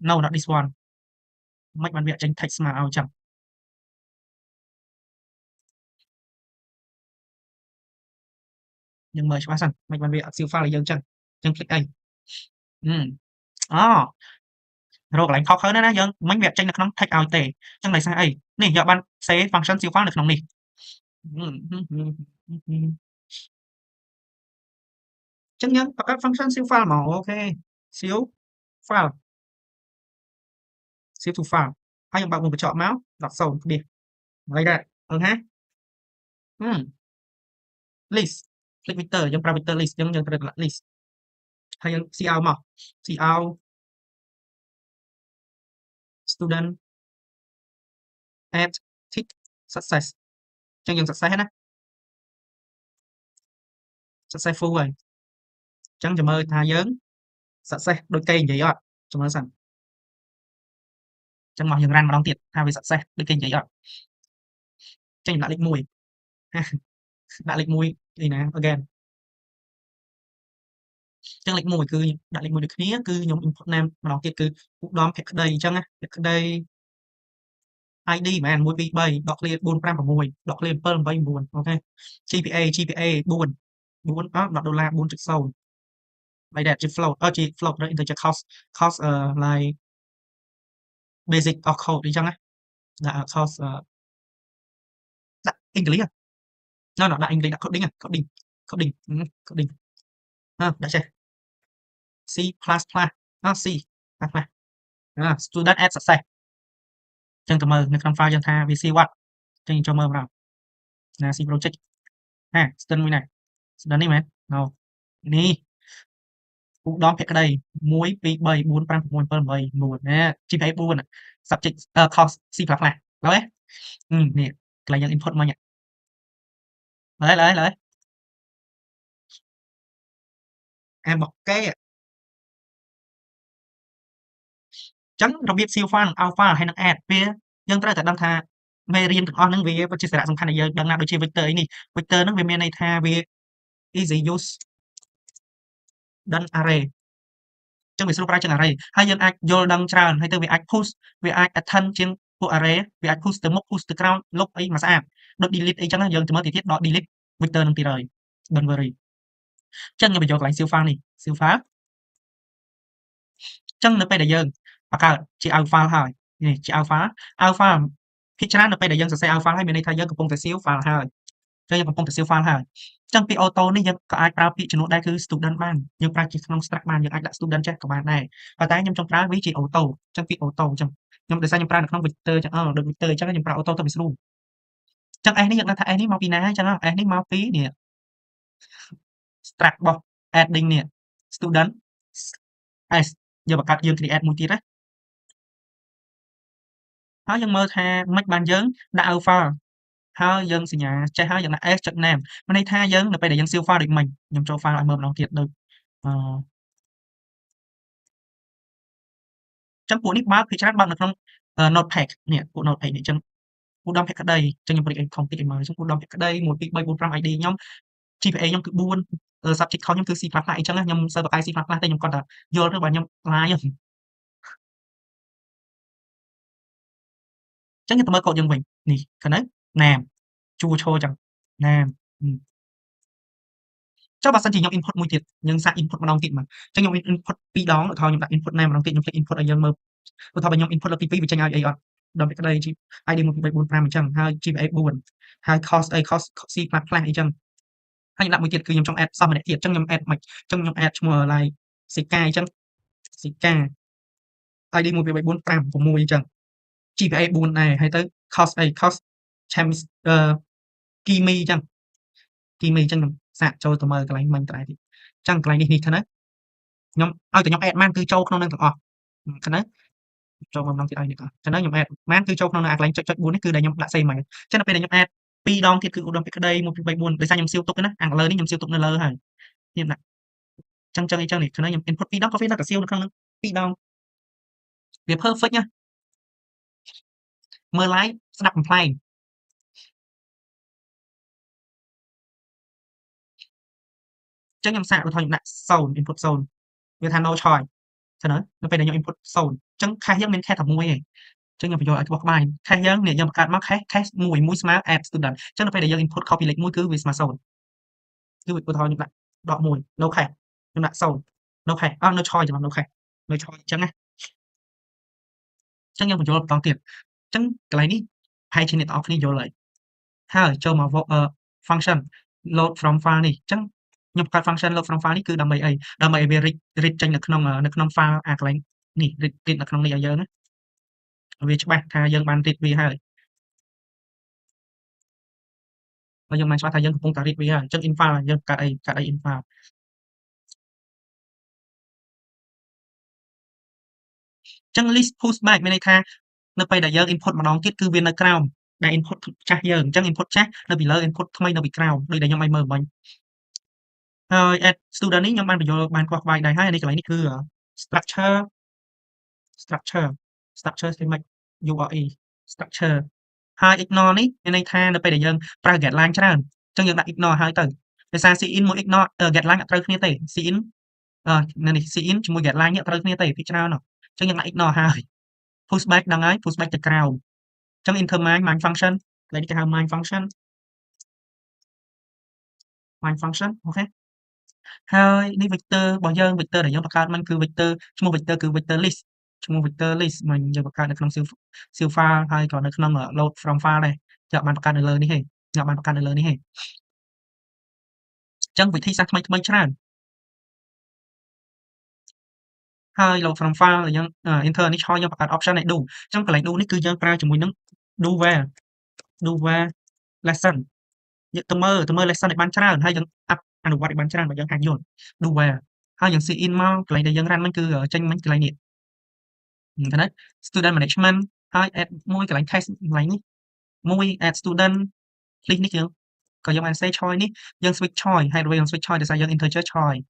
A: no not this one មិនបានវាចេញ text មកឲ្យអញ្ចឹងយើងមើលច្បាស់សិនមិនបានវាអត់ save file ឲ្យយើងអញ្ចឹងយើង click អីអូរកកន្លែងខុសៗណាយើងមិញវាចេញនៅក្នុង text ឲ្យទេអញ្ចឹងដោយសារអីនេះយកបាន save function save file នៅក្នុងនេះចឹងយើងបង្កើត function save file មកអូខេ save file save to file ហើយយើងបើកមុខបញ្ចក់មក10គ្រាlike that ឃើញទេlist click vector យើងប្រើ vector list យើងត្រូវដាក់ list ហើយយើង cout មក cout student add tick success ចឹងយើង success ណា successful ហើយចឹងចាំមើលថាយើង success ដូចគេនិយាយអត់ចាំមើលសិនចឹងមកយើង run ម្ដងទៀតថាវា success ដូចគេនិយាយអត់ចឹងខ្ញុំដាក់លេខ1ដាក់លេខ1អីណា again ចឹងលេខ1គឺដាក់លេខ1ដូចគ្នាគឺខ្ញុំ input name ម្ដងទៀតគឺឧត្តមភក្តីអញ្ចឹងណាភក្តី ID មែន1 2 3ដកឃ្លា4 5 6ដកឃ្លា7 8 9អូខេ GPA 4 $4 4.0 like that ជា float ជា float ឬ integer cost like basic of code អីចឹងណាដាក់ cost ដាក់ English ដាក់ English ដាក់ coding coding ដាក់ចេះ C++ C student add success ចឹងទៅមើលនៅក្នុង file យើងថាវា save អត់ចឹងយើងចូលមើលម្ដងណា C project student មួយណា student នេះមែននេះឧត្តមភក្តី1 2 3 4 5 6 7 8 9ណា GPA 4 subject course C++ ឡើយនេះកន្លែងយើង input មិញឡើយរបស់គេចឹងរបៀប save file និង out file ហើយនិង add វាយើងត្រូវតែដឹងថាមេរៀនទាំងអស់ហ្នឹងវាពិតជាសារៈសំខាន់ដែលយើងដឹងណាដូចជា vector អីនេះ vector ហ្នឹងវាមានន័យថាវា easy use done array ចឹងវាស្រួលប្រើជាង array ហើយយើងអាចយល់ដឹងច្រើនហើយទៅវាអាច push វាអាច attend ជាងពួក array វាអាច push ទៅមុខ push ទៅក្រោយលុបអីមកស្អាតដូច delete អីចឹងយើងទៅមើលទៀតដក delete vector នឹងទៀតហើយ don't worry ចឹងយើងបញ្ចូលកន្លែង save file នេះ save file ចឹងនៅពេលដែលយើងបង្កើតជា out file ហើយនេះជា out file ភាគច្រើននៅពេលដែលយើងសរសេរ out file ហើយមានន័យថាយើងកំពុងតែ save file ហើយចឹងយើងកំពុងតែ save file ហើយចឹងពាក្យ auto នេះយើងក៏អាចប្រើពាក្យជំនួសដែរគឺ student បានយើងប្រើជាក្នុង struct បានយើងអាចដាក់ student ចេះក៏បានដែរប៉ុន្តែខ្ញុំចង់ប្រើវាជា auto ចឹងពាក្យ auto ចឹងខ្ញុំដោយសារខ្ញុំប្រើនៅក្នុង vector ចឹងដូច vector ចឹងខ្ញុំប្រើ auto ទៅវាស្រួលចឹង S នេះយើងដឹងថា S នេះមកពីណាចឹង S នេះមកពីនេះ struct របស់ adding នេះ student S យើងបង្កើតយើង create មួយទៀតណាហើយយើងមើលថាមិនបានយើងដាក់ out file ហើយយើងសញ្ញាចេះហើយយើងដាក់ s.name មានន័យថាយើងនៅពេលដែលយើង save file ដូចមិញខ្ញុំចូល file ឲ្យមើលម្ដងទៀតដូចចឹងពួកនេះបើកភាគច្រើនបើកនៅក្នុង notepad នេះពួក notepad នេះចឹងឧត្តមភក្តីចឹងខ្ញុំព្រីកអីខំតិចឲ្យមើលចឹងឧត្តមភក្តី1 2 3 4 5 ID ខ្ញុំ GPA ខ្ញុំគឺ4 subject ខុសខ្ញុំគឺ C++ អីចឹងខ្ញុំមិនសូវបកកាយ C++ ទេខ្ញុំគាត់ថាយល់ទៅបើខ្ញុំឡាយចឹងយើងទៅមើលកូដយើងវិញនេះឃើញទេ name ជួឈរចឹង name ចុះបើសិនជាខ្ញុំ input មួយទៀតយើងសាក input ម្ដងទៀតមើលអញ្ចឹងខ្ញុំ input 2 ដងឧទាហរណ៍ខ្ញុំដាក់ input name ម្ដងទៀតខ្ញុំ click input ឲ្យយើងមើលឧទាហរណ៍បើខ្ញុំ input លើកទី2វាចេញឲ្យអីអត់ដល់ក្តី ID 1 2 3 4 5អញ្ចឹងហើយ GPA 4ហើយ cost អី cost C++ អីចឹងហើយខ្ញុំដាក់មួយទៀតគឺខ្ញុំចង់ add សិស្សម្នាក់ទៀតអញ្ចឹងខ្ញុំ add មិនអញ្ចឹងខ្ញុំ add ឈ្មោះ like សិកាអញ្ចឹងសិកា ID 1 2 3 4 5 6អញ្ចឹង GPA 4ដែរហើយទៅ cost អី cost chems គីមីអញ្ចឹងគីមីអញ្ចឹងខ្ញុំសាកចូលទៅមើលកន្លែងមិញត្រែទៀត ចឹងកន្លែងនេះឃើញទេខ្ញុំឲ្យតែខ្ញុំ add បានគឺចូលក្នុងនឹងទាំងអស់ឃើញទេចូលមកម្ដងទៀតឲ្យនេះចឹងខ្ញុំ add បានគឺចូលក្នុងនឹងអាកន្លែងចុច4នេះគឺដែលខ្ញុំដាក់ save មកចឹងដល់ពេលដែលខ្ញុំ add 2 ដងទៀតគឺឧត្តមពីក្តី1 2 3 4ដោយសារខ្ញុំសៀវទុកណាអាខាងលើនេះខ្ញុំសៀវទុកនៅលើហើយខ្ញុំដាក់ចឹងអញ្ចឹងនេះឃើញខ្ញុំ input 2 ដងក៏វានៅតែសៀវនៅក្នុងនឹង2 ដងវា perfect ណាមើល live ស្ដាប់កំ pl ែងចឹងខ្ញុំសាកឧទាហរណ៍ខ្ញុំដាក់0 input 0វាថា no choice ចឹងទៅពេលដែលខ្ញុំ input 0ចឹង cache យើងមាន cache តែមួយឯងចឹងខ្ញុំបញ្ចូលឲ្យក្បោះក្បាយ cache យើងនេះយើងបង្កើតមក cache 1ស្មើ add student ចឹងដល់ពេលដែលយើង input copy លេខ1គឺវាស្មើ0គឺឧទាហរណ៍ខ្ញុំដាក់ដក1 no cache ខ្ញុំដាក់0 no cache no choice ច្រឡំ no cache no choice ចឹងណាចឹងយើងបញ្ចូលបន្តទៀតចឹងកន្លែងនេះប្រហែលជាអ្នកទាំងអស់គ្នាយល់ហើយចូលមក function load from file នេះចឹងខ្ញុំបង្កើត function load from file នេះគឺដើម្បីអីដើម្បីឲ្យវា read ចេញនៅក្នុង file អាកន្លែងនេះ read នៅក្នុងនេះឲ្យយើងណាវាច្បាស់ថាយើងបាន read វាហើយបើយើងបានច្បាស់ថាយើងកំពុងតែ read វាហើយអញ្ចឹង in file យើងបង្កើតអី in file ចឹង list pushback មានន័យថានៅពេលដែលយើង input ម្ដងទៀតគឺវានៅក្រោមដែល input ចាស់យើងអញ្ចឹង input ចាស់នៅពីលើ input ថ្មីនៅពីក្រោមដូចដែលខ្ញុំឲ្យមើលមិញហើយ add student នេះខ្ញុំបានបញ្ចូលបានខ្វះក្បាយដែរហើយនេះកន្លែងនេះគឺ structure structure ស្អីមិន URE structure ហើយ ignore នេះមានន័យថានៅពេលដែលយើងប្រើ get line ច្រើនអញ្ចឹងយើងដាក់ ignore ហើយទៅដោយសារ cin មួយ ignore get line អត់ត្រូវគ្នាទេ cin នៅនេះ cin ជាមួយ get line នេះអត់ត្រូវគ្នាទេភាគច្រើនអញ្ចឹងយើងដាក់ ignore ហើយ pushback ដឹងហើយ pushback ទៅក្រោមអញ្ចឹង intermind main function កន្លែងនេះគេហៅ main function អូខេហើយនេះ vector របស់យើង vector ដែលយើងបង្កើតមិញគឺ vector ឈ្មោះ vector គឺ vector list ឈ្មោះ vector list មិញយើងបង្កើតនៅក្នុង save file ហើយក៏នៅក្នុង load from file ដែរយើងអត់បានបង្កើតនៅលើនេះទេខ្ញុំបានបង្កើតនៅលើនេះទេអញ្ចឹងវិធីសាស្ត្រថ្មីៗច្រើនហើយ load from file ដែលយើង enter នេះឆយយើងបង្កើត option ឲ្យ do អញ្ចឹងកន្លែង do នេះគឺយើងប្រើជាមួយនឹង do where lesson យកទៅមើល lesson ឲ្យបានច្រើនហើយយើងអនុវត្តឲ្យបានច្រើនបើយើងអាចយល់ do where ហើយយើង cin មកកន្លែងដែលយើង run មិញគឺចេញមិញកន្លែងនេះឃើញទេ student management ហើយ add មួយកន្លែង test កន្លែងនេះមួយ add student list នេះយើងក៏យើងបាន say choice នេះយើង switch choice ហេតុអ្វីយើង switch choice ដោយសារយើង integer choice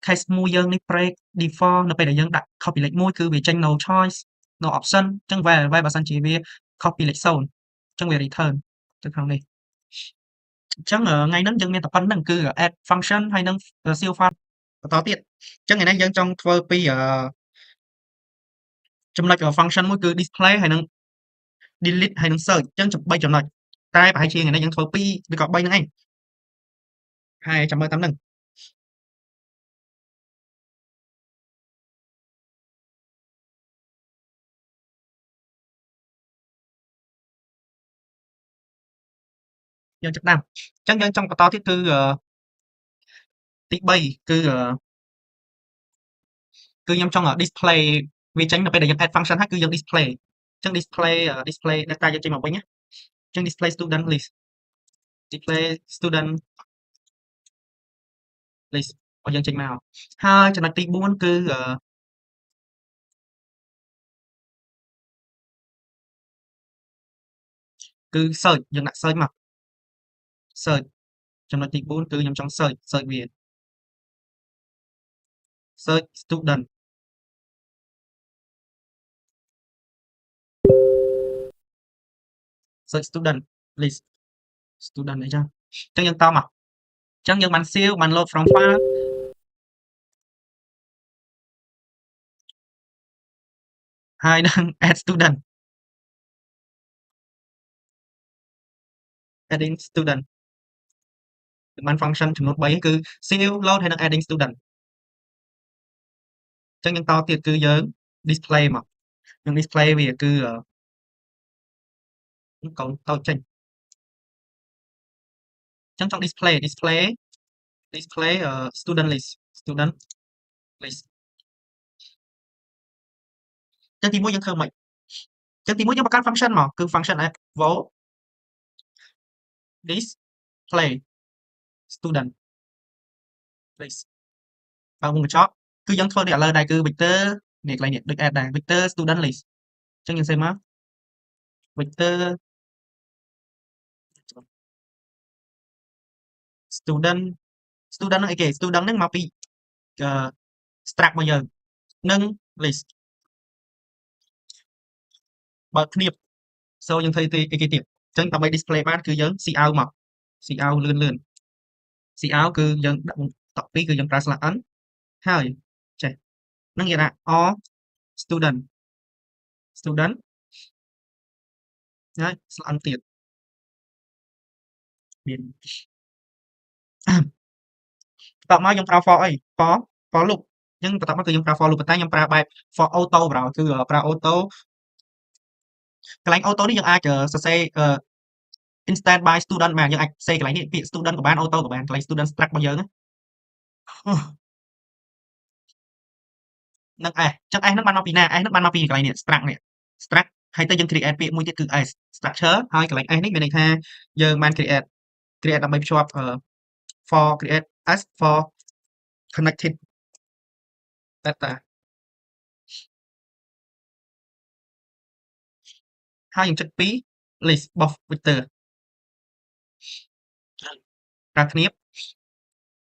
A: case មួយយើងនេះ break default នៅពេលដែលយើងដាក់ copy លេខ1គឺវាចេញ no choice no option អញ្ចឹង where បើសិនជាវា copy លេខ0អញ្ចឹងវា return ទៅក្នុងនេះអញ្ចឹងថ្ងៃហ្នឹងយើងមានតែប៉ុណ្្នឹងគឺ add function ហើយនឹង save file បន្តទៀតអញ្ចឹងថ្ងៃនេះយើងចង់ធ្វើពីចំណុច function មួយគឺ display ហើយនឹង delete ហើយនឹង search អញ្ចឹង3ចំណុចតែប្រហែលជាថ្ងៃនេះយើងធ្វើ2ឬក៏3ហ្នឹងឯងហើយចាំមើលតាមហ្នឹងយើងចាប់ដើមអញ្ចឹងយើងចង់បន្តទៀតគឺទី3គឺខ្ញុំចង់ display វាចេញនៅពេលដែលយើង add function ហើយគឺយើង display អញ្ចឹង display data យើងចេញមកវិញណាអញ្ចឹង display student list display student list របស់យើងចេញមកហើយចំណុចទី4គឺ search យើងដាក់ search មក search ចំណុចទី4គឺខ្ញុំចង់ search វា search student search student list student អីចឹងអញ្ចឹងយើងតមកអញ្ចឹងយើងបាន save បាន load from file ហើយនឹង add student adding student បាន function ចំនួន3គឺ save load ហើយនឹង adding student អញ្ចឹងយើងតទៀតគឺយើង display មកយើង display វាគឺកូនតូចចេញអញ្ចឹងចង់ display student list អញ្ចឹងទី1យើងធ្វើម៉េចអញ្ចឹងទី1យើងបង្កើត function មកគឺ function eval display student list បើវងកញ្ចក់គឺយើងធ្វើនេះឥឡូវដែរគឺ vector នេះកន្លែងនេះដូច add ដែរ vector student list អញ្ចឹងយើងសេមក vector student student ហ្នឹងអីគេ student ហ្នឹងមកពីអឺ struct របស់យើងនិង list បើកគ្នា so យើងធ្វើទីអីគេទៀតអញ្ចឹងដើម្បី display បានគឺយើង cout មក cout លឿនcout គឺយើងដាក់តក់2គឺយើងប្រើ /n ហើយចេះនឹងយើងដាក់ all student ហើយ /n ទៀតមានបន្ទាប់មកយើងប្រើ for អី for loop អញ្ចឹងបន្ទាប់មកគឺយើងប្រើ for loop ប៉ុន្តែខ្ញុំប្រើបែប for auto បណ្ដោយគឺប្រើ auto កន្លែង auto នេះយើងអាចសរសេរinstance by student បានយើងអាចសេកន្លែងនេះពាក្យ student ក៏បាន auto ក៏បានកន្លែង student struct របស់យើងណានឹង s អញ្ចឹង s ហ្នឹងបានមកពីណា s ហ្នឹងបានមកពីកន្លែងនេះ struct នេះ struct ហើយទៅយើង create ពាក្យមួយទៀតគឺ s structure ហើយកន្លែង s នេះមានន័យថាយើងបាន create ដើម្បីភ្ជាប់ for create s for connected data ហើយយើងចុច2 list of vector ប្រើគ្នា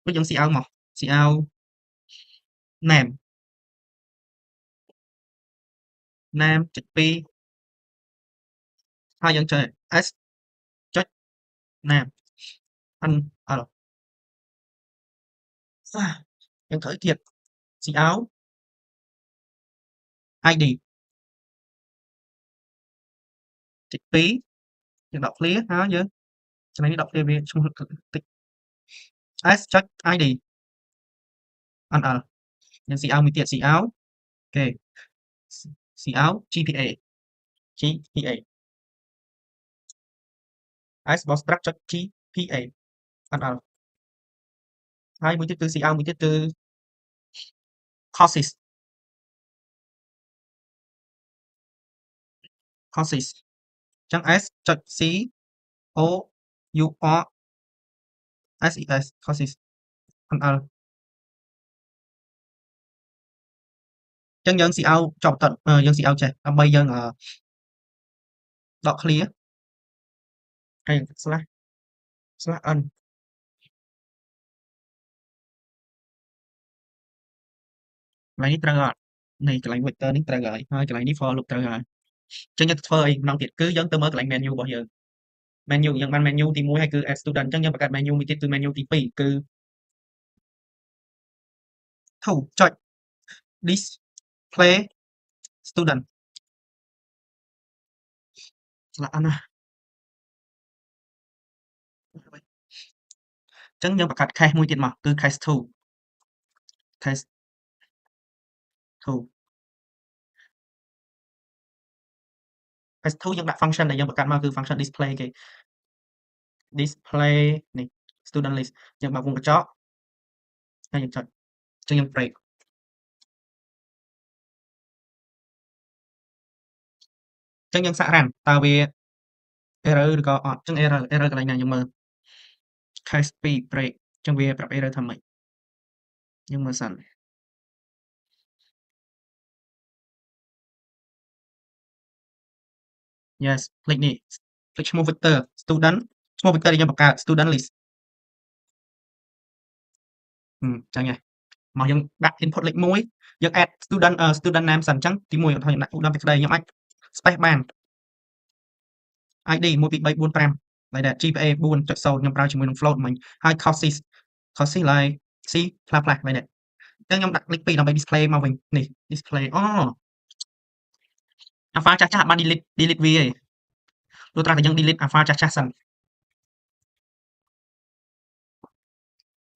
A: ដូចយើង cout មក cout name ចុច2ហើយយើងចុច s ចុច name n l យើងត្រូវទៀត cout id ចុច2យើងដក clear ហើយយើងចំណុចនេះដក clear វាឈ្មោះតិច s ចុច id nl យើង cout មួយទៀត cout គេ cout gpa s របស់ struct ចុច gpa nl ហើយមួយទៀតគឺ cout មួយទៀតគឺ courses អញ្ចឹង s ចុច c o u r s e s courses nl អញ្ចឹងយើង cout ចប់តយើង cout ចេះដើម្បីយើងដក clear ហើយ /n កន្លែងនេះត្រូវអត់នេះកន្លែង vector នេះត្រូវហើយកន្លែងនេះ for loop ត្រូវហើយអញ្ចឹងយើងធ្វើអីម្ដងទៀតគឺយើងទៅមើលកន្លែង menu របស់យើង menu យើងបាន menu ទី1ហើយគឺ add student អញ្ចឹងយើងបង្កើត menu មួយទៀតគឺ menu ទី2គឺ to ចុច display student /n ណាអញ្ចឹងយើងបង្កើត case មួយទៀតមកគឺ case 2 case 2យើងដាក់ function ដែលយើងបង្កើតមកគឺ function display គេ display នេះ student list យើងបើកវងកញ្ចក់ហើយយើងចុចអញ្ចឹងយើង break អញ្ចឹងយើងសាក run តើវា error ឬក៏អត់អញ្ចឹង error កន្លែងណាយើងមើល case 2 break អញ្ចឹងវាប្រាប់ error ថាម៉េចយើងមើលសិន yes ភ្លេចនេះភ្លេចឈ្មោះ vector student ឈ្មោះ vector ដែលយើងបង្កើត student list អញ្ចឹងឯងមកយើងដាក់ input លេខ1យើង add student name សិនអញ្ចឹងទី1ឧទាហរណ៍ខ្ញុំដាក់ឧត្តមសេចក្តីខ្ញុំអាច space បាន id 1 2 3 4 5ហើយដាក់ gpa 4.0ខ្ញុំប្រើជាមួយនឹង float មិញហើយ courses like c ផ្លាស់ហើយនេះអញ្ចឹងខ្ញុំដាក់លេខ2ដើម្បី display មកវិញនេះ display អូ alpha ចាស់ៗបាន delete វាឯងលុះត្រាតែយើង delete alpha ចាស់ៗសិន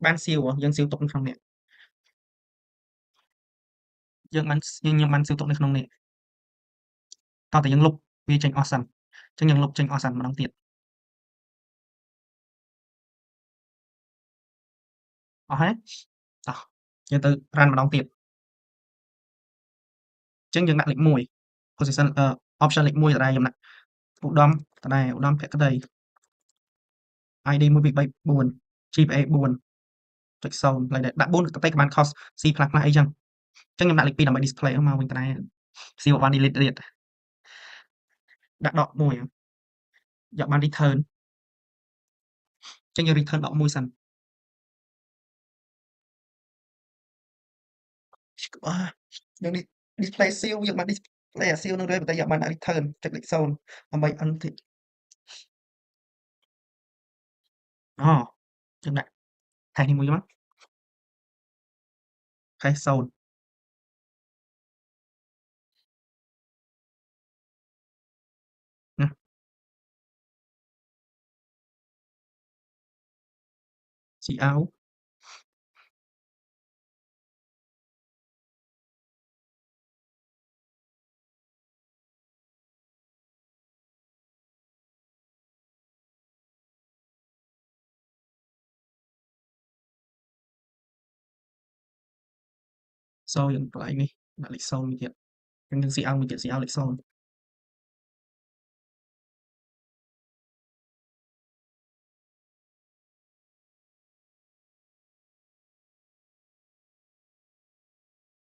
A: បាន seal យើង seal ទុកនៅក្នុងនេះយើងបានខ្ញុំបាន seal ទុកនៅក្នុងនេះតោះតែយើងលុបវាចេញអស់សិនអញ្ចឹងយើងលុបចេញអស់សិនម្ដងទៀតអស់ហើយតោះយើងទៅ run ម្ដងទៀតអញ្ចឹងយើងដាក់លេខ1 position option លេខ1ដដែលខ្ញុំដាក់ឧត្តមដដែលឧត្តមភក្តី id 1 2 3 4 gpa 4 ចុច0ឡើយដែរដាក់4ទៅបាន cos C ខ្លះៗអីចឹងអញ្ចឹងខ្ញុំដាក់លេខ2ដើម្បី display មកវិញតែC មកបាន delete ទៀតដាក់ដក1យកបាន return អញ្ចឹងយើង return ដក1សិនយើង display សៀវយើងបាន display អាសៀវនឹងទៅតែយកបានដាក់ return ចុចលេខ0ដើម្បី untick អូយើងដាក់ថែនេះមួយមកថែ0ណា cout 0យើងកន្លែងនេះដាក់លេខ0មួយទៀតអញ្ចឹងយើង cout មួយទៀត cout លេខ0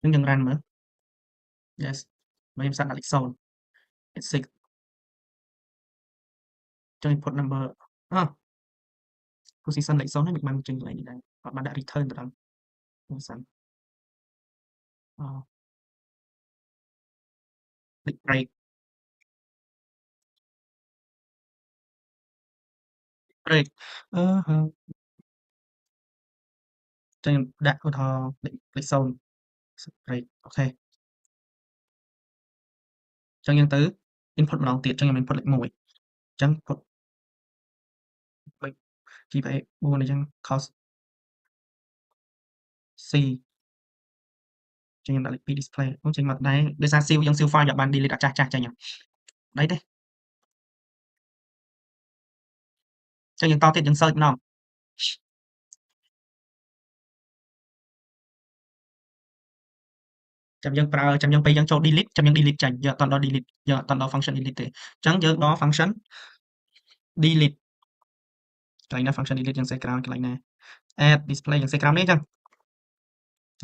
A: អញ្ចឹងយើង run មើល yes មកខ្ញុំសាកដាក់លេខ0 it's 6អញ្ចឹង input number អោ position លេខ0ហ្នឹងមិនបានចេញកន្លែងនេះដែរអត់បានដាក់ return ទៅដល់នេះសិនអូលេខ break break អឺហឺចឹងខ្ញុំដាក់ឧទាហរណ៍លេខ0 break អូខេចឹងយើងទៅ input ម្ដងទៀតចឹងខ្ញុំ input លេខ1ចឹង put លេខ GPA 4អញ្ចឹង cos C ចឹងខ្ញុំដាក់លេខ2 display អូចេញមកដែរដោយសារ save យើង save file យកបាន delete អាចាស់ៗចេញអីទេចឹងយើងតទៀតយើង search ម្ដងចាំយើងប្រើចាំយើងពេលយើងចូល delete ចាំយើង delete ចេញយើងអត់តដល់ delete យើងអត់តដល់ function delete ទេអញ្ចឹងយើងដល់ function delete កន្លែងណា function delete យើងសេក្រោយកន្លែងណា add display យើងសេក្រោមនេះអញ្ចឹង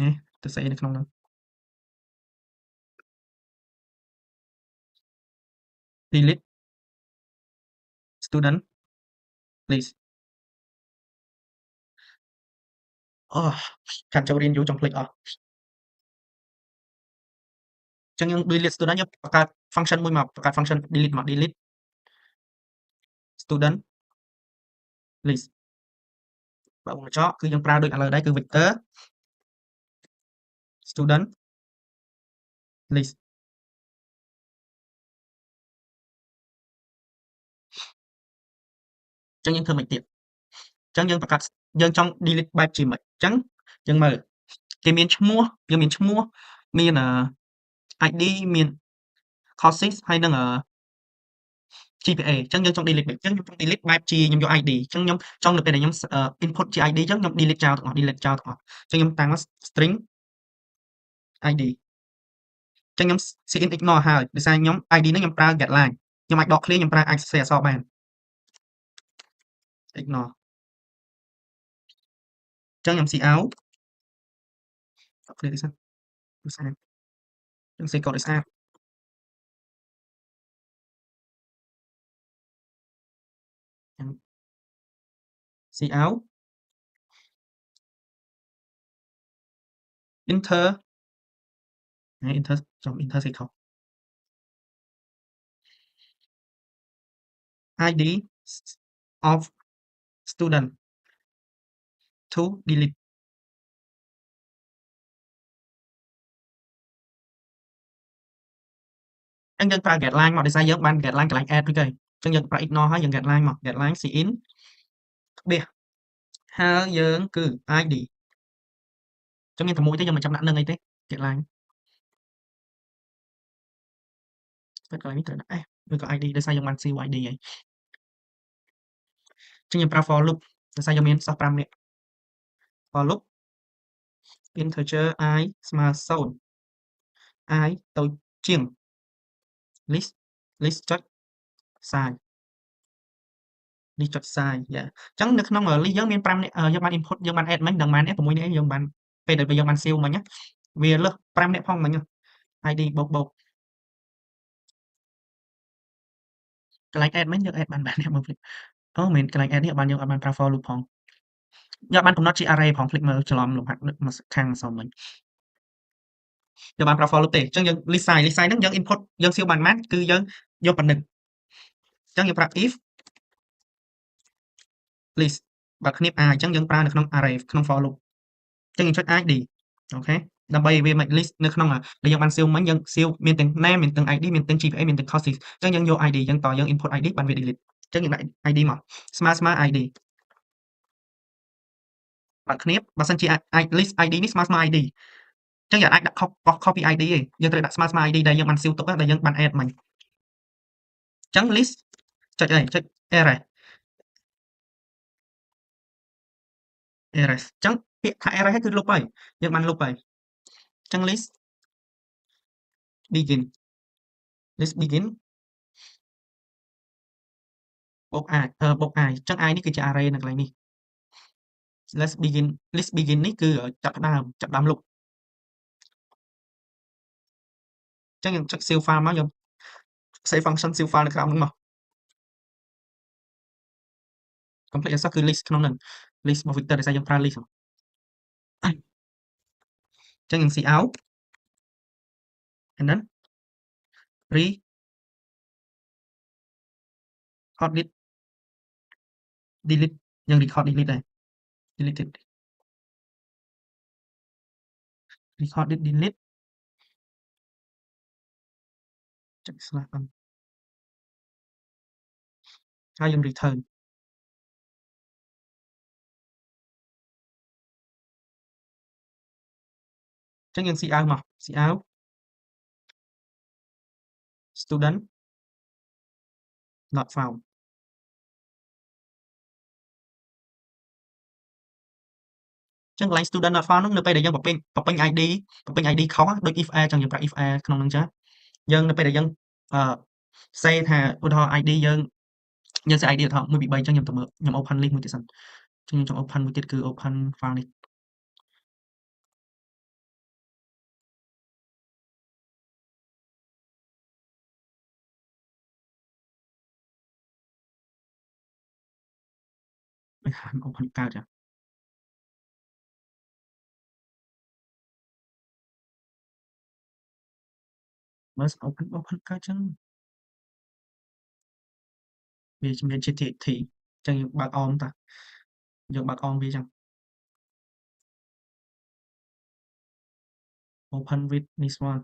A: នេះទៅសេនៅក្នុងនោះ delete student list អូខាត់ចូលរៀនយូរចង់ភ្លេចអស់អញ្ចឹងយើង delete student យើងបង្កើត function មួយមកបង្កើត function delete មក delete student list បើកញ្ចក់គឺយើងប្រើដូចឥឡូវដែរគឺ vector student list អញ្ចឹងយើងធ្វើមិនទៀតអញ្ចឹងយើងបង្កើតយើងចង់ delete បែបជាមិនអញ្ចឹងយើងមើលគេមានឈ្មោះយើងមានឈ្មោះមានID មាន courses ហើយនឹងGPA អញ្ចឹងយើងចង់ delete បែបអញ្ចឹងខ្ញុំចង់ delete បែបជាខ្ញុំយក ID អញ្ចឹងខ្ញុំចង់នៅពេលដែលខ្ញុំ input ជា ID អញ្ចឹងខ្ញុំ delete ចោលទាំងអស់ delete ចោលទាំងអស់អញ្ចឹងខ្ញុំតាំងមក string ID អញ្ចឹងខ្ញុំ cin ignore ហើយដោយសារខ្ញុំ ID ហ្នឹងខ្ញុំប្រើ getLine ខ្ញុំអាចដកឃ្លាខ្ញុំប្រើអាចសរសេរអក្សរបាន ignore អញ្ចឹងខ្ញុំ cout ដកឃ្លានេះសិនវាស្អាតខ្ញុំសេកូដឲ្យស្អាតអញ្ចឹង cout enter enter ចុះ enter សេខុស ID of student to delete អញ្ចឹងយើងប្រើ getLine មកដោយសារយើងបាន getLine កន្លែង add រួចហើយអញ្ចឹងយើងប្រើ ignore ហើយយើង getLine មក getLine cin ក្បៀសហើយយើងគឺ ID អញ្ចឹងមានតែមួយទេយើងមិនចាំដាក់នឹងអីទេ getLine តែកន្លែងនេះត្រូវដាក់ S ឬក៏ ID ដោយសារយើងបាន save ID ហើយអញ្ចឹងយើងប្រើ for loop ដោយសារយើងមានសិស្ស5នាក់ for loop integer i ស្មើ0 i តូចជាង list ចុច size list ចុច size យ៉ាអញ្ចឹងនៅក្នុង list យើងមាន5នាក់យើងបាន input យើងបាន add មិញដឹងប៉ុន្មាននាក់6នាក់យើងបានពេលដែលយើងបាន save មិញណាវាលើស5នាក់ផងមិញID បូកកន្លែង add មិញយើង add បានអ្នកមើលភ្លេចអូមែនកន្លែង add នេះបានយើងអត់បានប្រើ for loop ផងយើងអត់បានកំណត់ជា array ផងភ្លេចមើលច្រឡំលំហាត់មកខាងសុំមិញយើងបានប្រើ for loop ទេអញ្ចឹងយើង list size ហ្នឹងយើង input យើង save បានប៉ុន្មានគឺយើងយកប៉ុណ្ណឹងអញ្ចឹងយើងប្រាប់ if list បើគ្នាប i អញ្ចឹងយើងប្រើនៅក្នុង array ក្នុង for loop អញ្ចឹងយើងចុច id អូខេដើម្បីវាមិន list នៅក្នុងដែលយើងបាន save មិញយើង save មានទាំង name មានទាំង id មានទាំង GPA មានទាំង courses អញ្ចឹងយើងយក id អញ្ចឹងតយើង input id បានវា delete អញ្ចឹងយើងដាក់ id មកស្មើ id បើគ្នាបើសិនជា list id នេះស្មើ id អញ្ចឹងយើងអាចដាក់ copy id ទេយើងត្រូវដាក់ស្មើ id ដែលយើងបាន save ទុកដែលយើងបាន add មិញអញ្ចឹង list ចុចអីចុច array erase អញ្ចឹងពាក្យថា erase គឺលុបហើយយើងបានលុបហើយអញ្ចឹង list begin បូក i បូក i អញ្ចឹង i នេះគឺជា array នៅកន្លែងនេះ list begin នេះគឺចាប់ផ្ដើមលុបអញ្ចឹងយើងចុច save file មកយើង save function save file នៅក្រោមហ្នឹងមក complete answer គឺ list ក្នុងហ្នឹង list របស់ Victor ដោយសារយើងប្រើ list អញ្ចឹងយើង cout and then record delete យើង record delete ដែរ deleted record delete ចុច slash ហើយយើង return អញ្ចឹងយើង cout មក cout student not found អញ្ចឹងកន្លែង student not found ហ្នឹងនៅពេលដែលយើងបំពេញ ID ខុសដូច if a អញ្ចឹងយើងប្រើ if a ក្នុងហ្នឹងចឹងយើងនៅពេលដែលយើងsay ថាឧទាហរណ៍ ID យើង say ID ឧទាហរណ៍1 2 3អញ្ចឹងខ្ញុំទៅមើលខ្ញុំ open list មួយទៀតសិនអញ្ចឹងខ្ញុំចង់ open មួយទៀតគឺ open file នេះមិនហាន open កើតចាមើល open កើតចឹងវាមានជា TXT អញ្ចឹងយើងបើកអមតាយើងបើកអមវាចឹង open with this one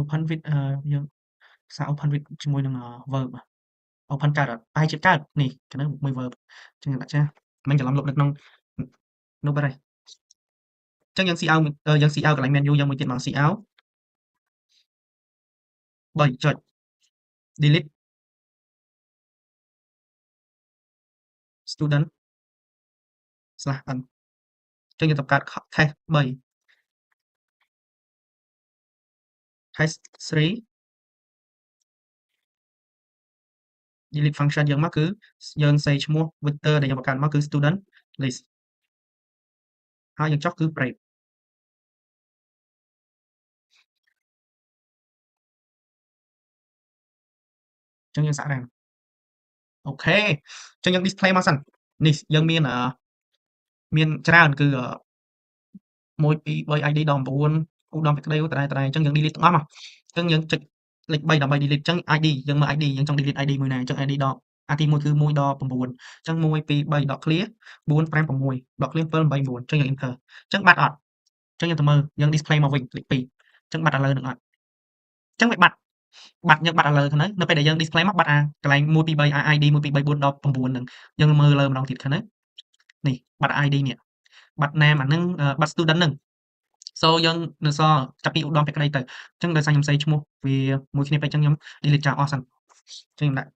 A: open with យើងសារ open with ជាមួយនឹង verb open កើតអត់ប្រហែលជាកើតនេះកណ្ដឹងមួយ verb អញ្ចឹងដាក់ចាមិញច្រឡំលុបនៅក្នុងនោះបាត់ហើយអញ្ចឹងយើង cout យើង cout កន្លែង menu យើងមួយទៀតមក cout 3ចុច delete student slash n អញ្ចឹងយើងត្រូវកើត cache 3 cache 3 delete function យើងមកគឺយើង say ឈ្មោះ Victor ដែលយើងបង្កើតមកគឺ student list ហើយយើងចុះគឺ break អញ្ចឹងយើងសាក run អូខេអញ្ចឹងយើង display មកសិននេះយើងមានច្រើនគឺ1 2 3 ID ដល់9ឧត្តមសេចក្តីតតែអញ្ចឹងយើង delete ទាំងអស់មកអញ្ចឹងយើងចុចលេខ3ដើម្បី delete អញ្ចឹង ID យើងមើល ID យើងចង់ delete ID មួយណាអញ្ចឹង ID ដល់ទី1គឺ1ដល់9អញ្ចឹង1 2 3 dot clear 4 5 6 dot clear 7 8 9អញ្ចឹងយើង enter អញ្ចឹងបាត់អត់អញ្ចឹងយើងទៅមើលយើង display មកវិញលេខ2អញ្ចឹងបាត់ឥឡូវនឹងអត់អញ្ចឹងវាបាត់យើងបាត់ឥឡូវហ្នឹងនៅពេលដែលយើង display មកបាត់កន្លែង1 2 3 ID 1 2 3 4ដល់9ហ្នឹងយើងមើលលើម្ដងទៀតឃើញទេនេះបាត់ ID នេះបាត់ name អាហ្នឹងបាត់ student ហ្នឹង so យើងនៅសល់ចាប់ពីឧត្តមភក្តីទៅអញ្ចឹងដោយសារខ្ញុំសេឈ្មោះវាមួយគ្នាពេកអញ្ចឹងខ្ញុំ delete ចោលអស់សិនអញ្ចឹងខ្ញុំដាក់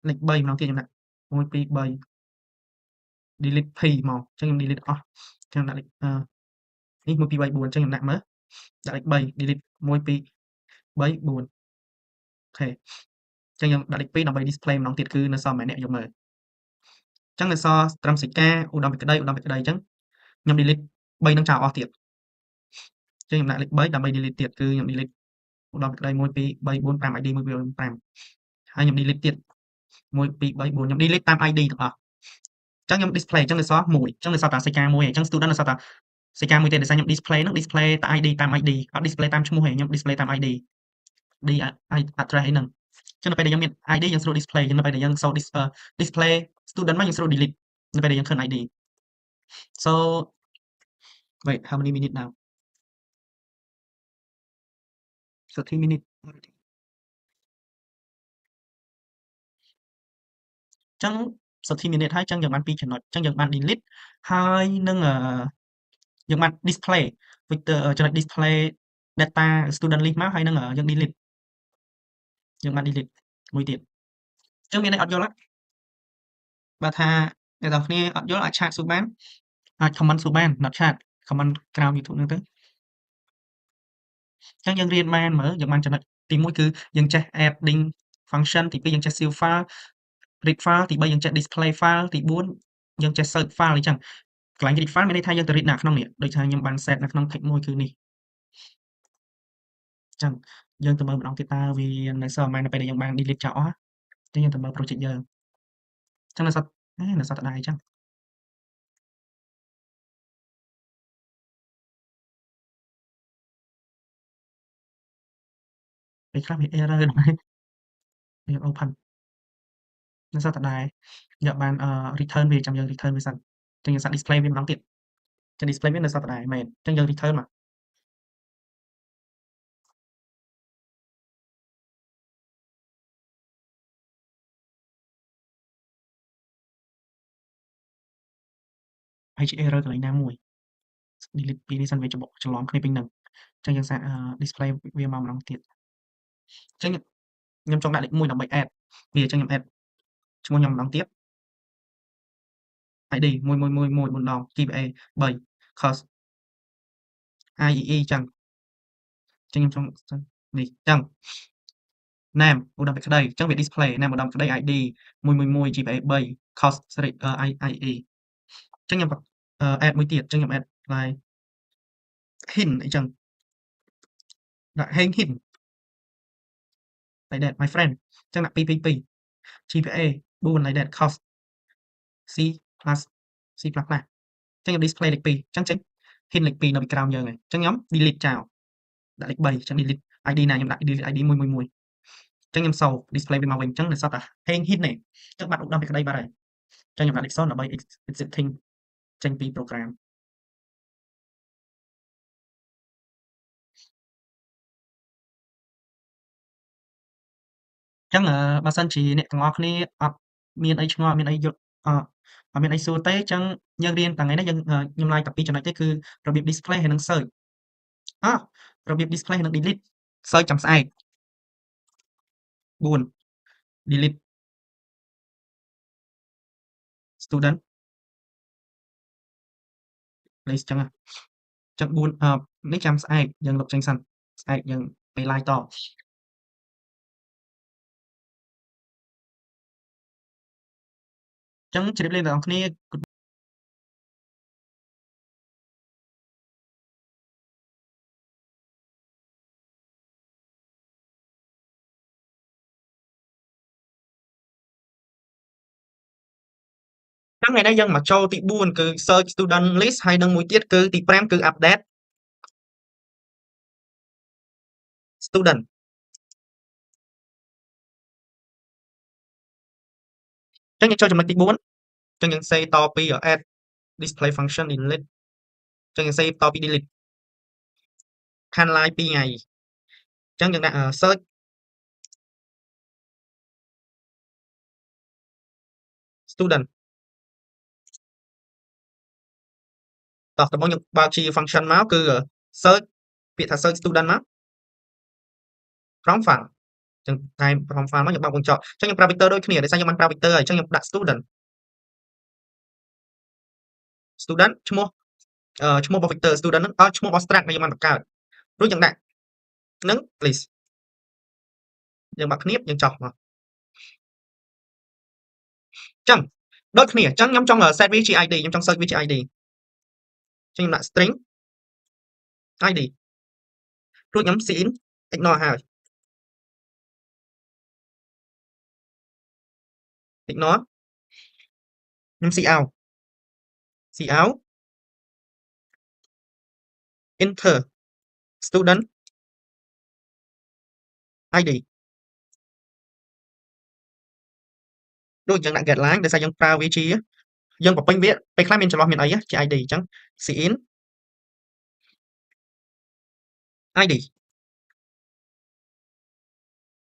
A: លេខ3ម្ដងទៀតខ្ញុំដាក់ 1 2 3 delete P មកអញ្ចឹងខ្ញុំ delete អស់អញ្ចឹងដាក់លេខនេះ1 2 3 4អញ្ចឹងខ្ញុំដាក់មើលដាក់លេខ3 delete 1 2 3 4អូខេអញ្ចឹងខ្ញុំដាក់លេខ2ដើម្បី display ម្ដងទៀតគឺនៅសល់ប៉ុន្មានអ្នកយកមើលអញ្ចឹងនៅសល់ត្រឹមសេចក្ដីឧត្តមសេចក្ដីអញ្ចឹងខ្ញុំ delete 3ហ្នឹងចោលអស់ទៀតអញ្ចឹងខ្ញុំដាក់លេខ3ដើម្បី delete ទៀតគឺខ្ញុំ delete ឧត្តមសេចក្ដី1 2 3 4 5 ID 1 2 3 4 5ហើយខ្ញុំ delete ទៀត1 2 3 4ខ្ញុំ delete តាម ID ទាំងអស់អញ្ចឹងខ្ញុំ display អញ្ចឹងនៅសល់1អញ្ចឹងនៅសល់តែសេចក្ដីមួយឯងអញ្ចឹង student នៅសល់តែសេចក្ដីមួយទេដោយសារខ្ញុំ display ហ្នឹង display តែ ID តាម ID អត់ display តាមឈ្មោះទេខ្ញុំ display តាម ID address អីហ្នឹងអញ្ចឹងនៅពេលដែលយើងមាន ID យើងស្រួល display នៅពេលដែលយើងសូវ display student មកយើងស្រួល delete នៅពេលដែលយើងឃើញ ID so wait how many minutes now 30 minutes already អញ្ចឹង30 minutes ហើយអញ្ចឹងយើងបាន2ចំណុចអញ្ចឹងយើងបាន delete ហើយនឹងយើងបាន display vector ចំណុច display data student list មកហើយនឹងយើង delete យើងបាន delete មួយទៀតអញ្ចឹងមានន័យអត់យល់ទេបើថាអ្នកនរគ្នាអត់យល់អាចឆាតសួរបានអាច comment សួរបាន not chat comment ក្រោម YouTube ហ្នឹងទៅអញ្ចឹងយើងរៀនបានមើលយើងបានចំណុចទី1គឺយើងចេះ adding function ទី2យើងចេះ save file read file ទី3យើងចេះ display file ទី4យើងចេះ search file អីចឹងកន្លែង read file មានន័យថាយើងទៅ read នៅក្នុងនេះដូចថាខ្ញុំបាន set នៅក្នុង page 1គឺនេះអញ្ចឹងយើងទៅមើលម្ដងទៀតតើវានៅសល់ប៉ុន្មាននៅពេលដែលយើងបាន delete ចោលអស់អញ្ចឹងយើងទៅមើល project យើងអញ្ចឹងនៅសល់នៅសល់តែដែរអញ្ចឹងពេលខ្លះវា error ដែរវា open នៅសល់តែដែរយកបានreturn វាចាំយើង return វាសិនអញ្ចឹងយើងសាក display វាម្ដងទៀតចឹង display វានៅសល់តែដែរមែនអញ្ចឹងយើង return មកហើយជា error កន្លែងណាមួយ delete ពីនេះសិនវាច្រឡំគ្នាពេញហ្នឹងអញ្ចឹងយើងសាកdisplay វាមកម្ដងទៀតអញ្ចឹងខ្ញុំចង់ដាក់លេខ1ដើម្បី add វាអញ្ចឹងខ្ញុំ add ឈ្មោះខ្ញុំម្ដងទៀត ID 1111 4ដង GPA 3 cost IEE អញ្ចឹងខ្ញុំចង់នេះអញ្ចឹង name ឧត្តមសេចក្ដីអញ្ចឹងវា display name ឧត្តមសេចក្ដី ID 111 GPA 3 cost IE អញ្ចឹងខ្ញុំadd មួយទៀតអញ្ចឹងខ្ញុំ add កន្លែង hint អីចឹងដាក់ hint like that my friend អញ្ចឹងដាក់222 GPA 4 like that cost C plus C++ អញ្ចឹងខ្ញុំ display លេខ2អញ្ចឹងចេញ hint លេខ2នៅពីក្រោមយើងហើយអញ្ចឹងខ្ញុំ delete ចោលដាក់លេខ3អញ្ចឹង delete ID ណាខ្ញុំដាក់ delete ID 111អញ្ចឹងខ្ញុំសូ display វាមកវិញអញ្ចឹងនៅសល់តែ hint នេះអញ្ចឹងបាត់ឧត្តមសេចក្ដីបាត់ហើយអញ្ចឹងខ្ញុំដាក់លេខ0ដើម្បី exiting ចេញពី program អញ្ចឹងបើសិនជាអ្នកទាំងអស់គ្នាអត់មានអីឆ្ងល់មានអីយល់អត់មានអីសួរទេអញ្ចឹងយើងរៀនតែថ្ងៃនេះយើងខ្ញុំ like តែ2ចំណុចទេគឺរបៀប display ហើយនិង search របៀប display ហើយនិង delete search ចាំស្អែក4 delete student place អញ្ចឹងអញ្ចឹង4នេះចាំស្អែកយើងលុបចេញសិនស្អែកយើងពេល like តអញ្ចឹងជម្រាបលាអ្នកនរគ្នាអញ្ចឹងថ្ងៃនេះយើងមកចូលទី4គឺ search student list ហើយនិងមួយទៀតគឺទី5គឺ update student អញ្ចឹងយើងចូលចំណុចទី4អញ្ចឹងយើង say តពី add display function delete អញ្ចឹងយើង say តពី delete timeline 2ថ្ងៃអញ្ចឹងយើងដាក់search student តោះដំបូងយើងបើកជា function មកគឺ search ពាក្យថា search student មក from file ចឹងតែ from file មកខ្ញុំបោកវងចោលអញ្ចឹងខ្ញុំប្រើ vector ដូចគ្នាដោយសារខ្ញុំបានប្រើ vector ហើយអញ្ចឹងខ្ញុំដាក់ student ឈ្មោះឈ្មោះរបស់ vector student ហ្នឹងឈ្មោះរបស់ struct ដែលយើងបានបង្កើតរួចយើងដាក់នឹង please យើងបាក់គ្នាបយើងចោះមកអញ្ចឹងដូចគ្នាអញ្ចឹងខ្ញុំចង់ set វាជា id ខ្ញុំចង់ search វាជា id អញ្ចឹងខ្ញុំដាក់ string id រួចខ្ញុំ cin ignore ហើយ ignore ខ្ញុំ cout enter student id ដូចយើងដាក់ get line ដោយសារយើងប្រើវាជាយើងបំពេញវាពេលខ្លះមានចន្លោះមានអីជា id អញ្ចឹង cin id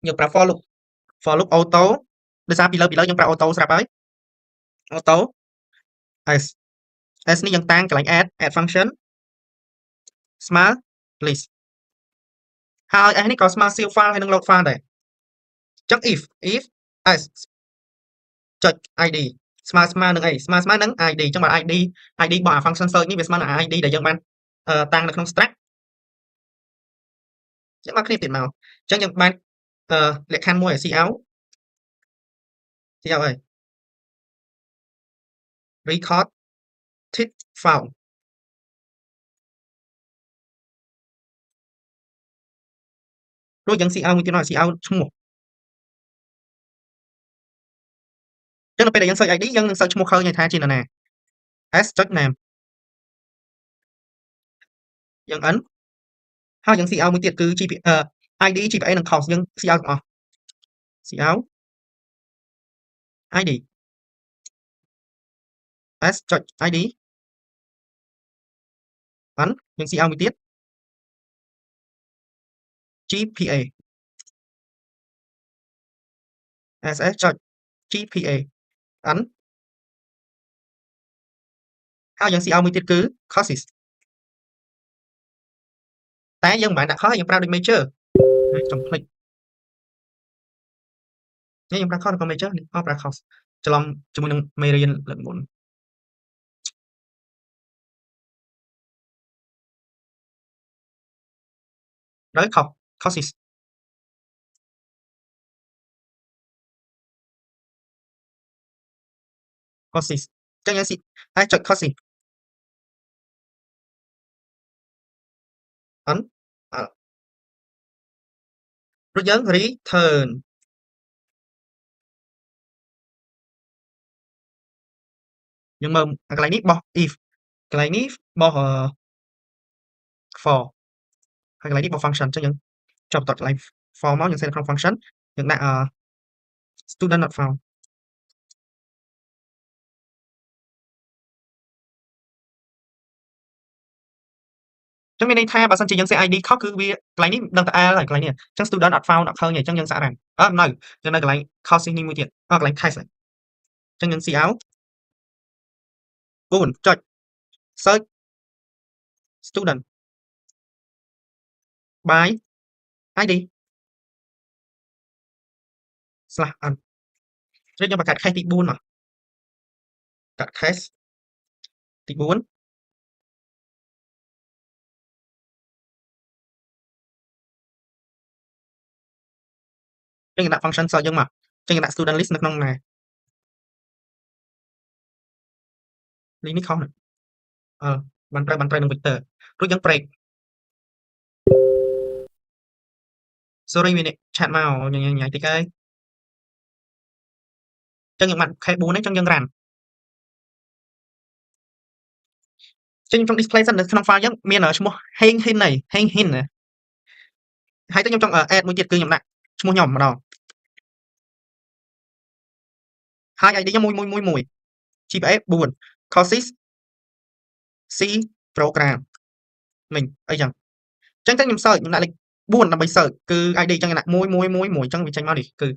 A: យើងប្រើ for loop auto ដោយសារពីលើយើងប្រើ auto ស្រាប់ហើយ auto s នេះយើងតាំងកន្លែង add function ស្មើ please ហើយ s នេះក៏ស្មើ save file ហើយនឹង load file ដែរអញ្ចឹង if s ចុច id ស្មើនឹងអីស្មើនឹង id អញ្ចឹងបើ id របស់ function search នេះវាស្មើនឹង id ដែលយើងបានតាំងនៅក្នុង struct ចឹងមកគ្នាទៀតមកអញ្ចឹងយើងបានលក្ខខណ្ឌមួយ cout អី record tit file ដូចយើង cout មួយទៀតមក cout ឈ្មោះអញ្ចឹងនៅពេលដែលយើង search id យើងនឹង search ឈ្មោះឃើញថាជានរណា s ចុច name យើង n ហើយយើង cout មួយទៀតគឺ id GPA និង cost យើង cout ទាំងអស់ cout id s ចុច id n យើង cout មួយទៀត GPA ss ចុច GPA n ហើយយើង cout មួយទៀតគឺ courses តែយើងមិនបានដាក់ cost យើងប្រើដូច major ចង់ភ្លេចខ្ញុំប្រើ cost ឬក៏ major នេះប្រើ cost ច្រឡំជាមួយនឹងមេរៀនលើកមុនហើយ courses អញ្ចឹងយើងហើយចុច courses n រួចយើង return យើងមើលកន្លែងនេះបោះ if កន្លែងនេះបោះfor ហើយកន្លែងនេះបោះ function អញ្ចឹងយើងចាប់បន្ទាត់កន្លែង for មកយើងសេនៅក្នុង function យើងដាក់student not found អញ្ចឹងមានន័យថាបើសិនជាយើង set id ខុសគឺវាកន្លែងនេះដឹងតែ l ហើយកន្លែងនេះអញ្ចឹង student not found អត់ឃើញទេអញ្ចឹងយើងសាករ៉ាននៅយើងនៅកន្លែង courses នេះមួយទៀតកន្លែង test អញ្ចឹងយើង cout 4ចុច search student by id /n រួចយើងបង្កើត case ទី4មកកាត់ case ទី4យើងដាក់ function search យើងមកអញ្ចឹងយើងដាក់ student list នៅក្នុងណានេះខុសបានត្រូវនឹង vector រួចយើង break sorry វានេះឆាតមកញ៉ៃតិចហើយអញ្ចឹងយើងបាន case 4 ហ្នឹងអញ្ចឹងយើង run ចេញក្នុង display សិននៅក្នុង file យើងមានឈ្មោះ hang hin ហើយ hang hin ហើយទៅខ្ញុំចង់ add មួយទៀតគឺខ្ញុំដាក់ឈ្មោះខ្ញុំម្ដងហើយ id ខ្ញុំ1 GPA 4 courses C program មិញអីចឹងអញ្ចឹងខ្ញុំ search ខ្ញុំដាក់លេខ4ដើម្បី search គឺ id អញ្ចឹងដាក់1 1 1 1អញ្ចឹងវាចេញមកនេះគឺ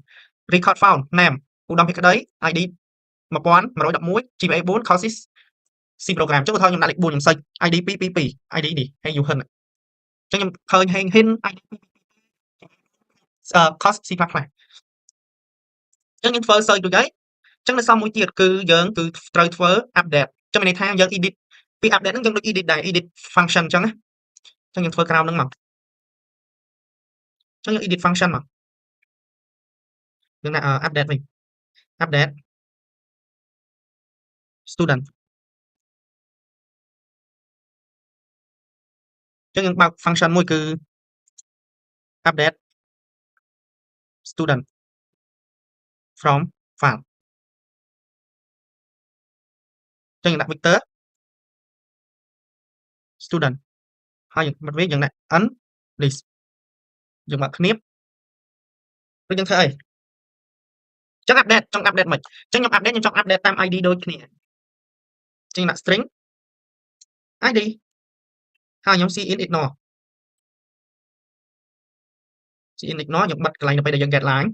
A: record found name ឧត្តមភេក្តី id 1111 GPA 4 courses C program អញ្ចឹងឧទាហរណ៍ខ្ញុំដាក់លេខ4ខ្ញុំ search id 222 id នេះហើយ you hin អញ្ចឹងខ្ញុំឃើញ hang hin id cos c ខ្លះៗអញ្ចឹងយើងធ្វើ search រួចហើយអញ្ចឹងនៅសល់មួយទៀតគឺយើងគឺត្រូវធ្វើ update អញ្ចឹងមានន័យថាយើង edit ពី update ហ្នឹងយើងដូច edit ដែរ edit function អញ្ចឹងណាអញ្ចឹងយើងធ្វើក្រោមហ្នឹងមកអញ្ចឹងយើង edit function មកយើងដាក់ update វិញ update student អញ្ចឹងយើងបើក function មួយគឺ update student from file អញ្ចឹងយើងដាក់ vector student ហើយយើងបិទវាយើងដាក់ n list យើងបើកគ្នាបឬយើងធ្វើអីចឹង update ចង់ update មិនអញ្ចឹងខ្ញុំ update ខ្ញុំចង់ update តាម ID ដូចគ្នាអញ្ចឹងដាក់ string ID ហើយខ្ញុំ cin ignore cin ignore ខ្ញុំបិទកន្លែងនៅពេលដែលយើង get line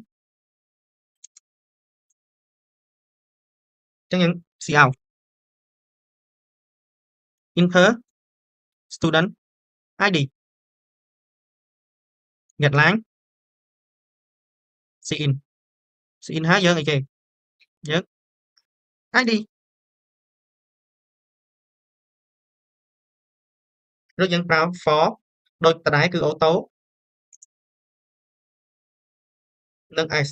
A: អញ្ចឹងយើង cout enter student ID get line cin ហើយយើងអីគេយើង ID ឬយើងប្រើ for ដូចដដែលគឺ auto និង s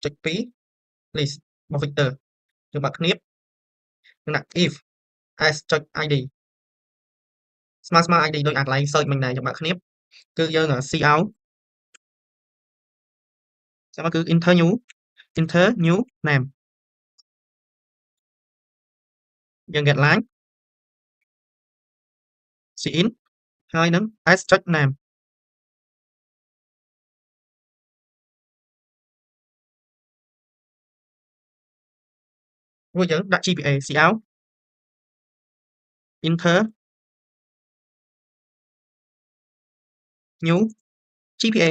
A: ចុច2 list របស់ vector យើងបើកគ្នាបយើងដាក់ if s ចុច id ស្មើ id ដូចអាកន្លែង search មិញដែរយើងបើកគ្នាបគឺយើង cout ចាំមកគឺ enter new name យើង get line cin ហើយនឹង s ចុច name រួចយើងដាក់ gpa cout enter new gpa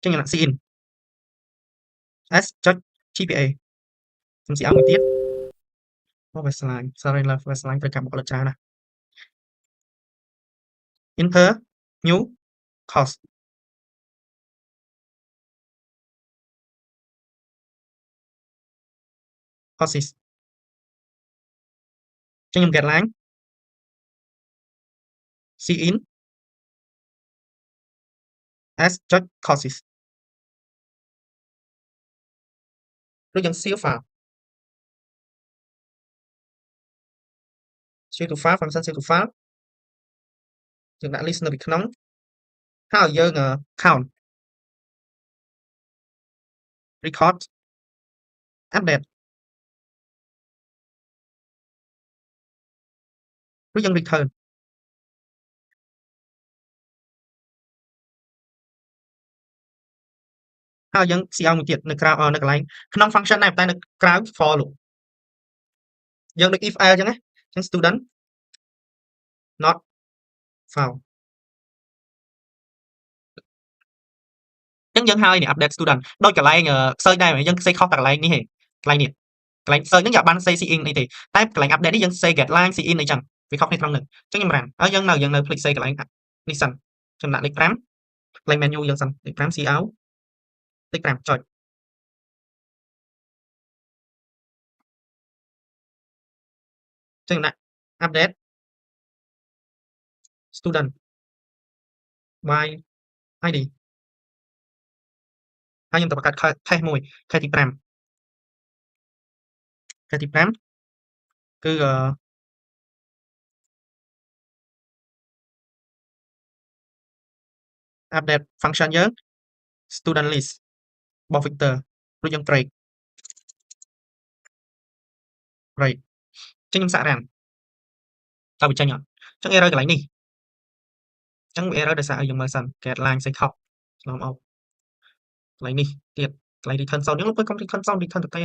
A: ចឹងយើងដាក់ cin s ចុច gpa ខ្ញុំ cout មួយទៀតអូ Westline sorry love Westline ត្រូវការបុគ្គលិកច្រើនណាស់ enter new cost courses ចឹងខ្ញុំ get line cin s ចុច courses ឬយើង save file save to file function save to file យើងដាក់ list នៅពីក្នុងហើយយើង count record update ឬយើង return ហើយយើង cout មួយទៀតនៅក្រៅនៅកន្លែងក្នុង function ដែរតែនៅក្រៅ for loop យើងដូច if else អញ្ចឹងណាអញ្ចឹង student not found អញ្ចឹងយើងហើយនេះ update student ដូចកន្លែង search ដែរយើង say ខុសតែកន្លែងនេះទេកន្លែងនេះកន្លែង search ហ្នឹងយើងអត់បាន say cin អីទេតែកន្លែង update នេះយើង say get line cin អីចឹងវាខុសគ្នាត្រង់ហ្នឹងអញ្ចឹងខ្ញុំ run ហើយយើងនៅភ្លេច say កន្លែងនេះសិនខ្ញុំដាក់លេខ5កន្លែង menu យើងសិនលេខ5 cout លេខ5ចុចអញ្ចឹងដាក់ update student by id ហើយខ្ញុំទៅបង្កើត case មួយ case ទី5 case ទី5គឺ update function យើង student list របស់ vector រួចយើង break អញ្ចឹងខ្ញុំសាក run តើវាចេញអត់អញ្ចឹង error កន្លែងនេះអញ្ចឹងវា error ដោយសារអីយើងមើលសិន get line សេខុសឆ្លងអោបកន្លែងនេះទៀតកន្លែង return 0យើងលុបទៅកុំ return 0 return ទៅទេ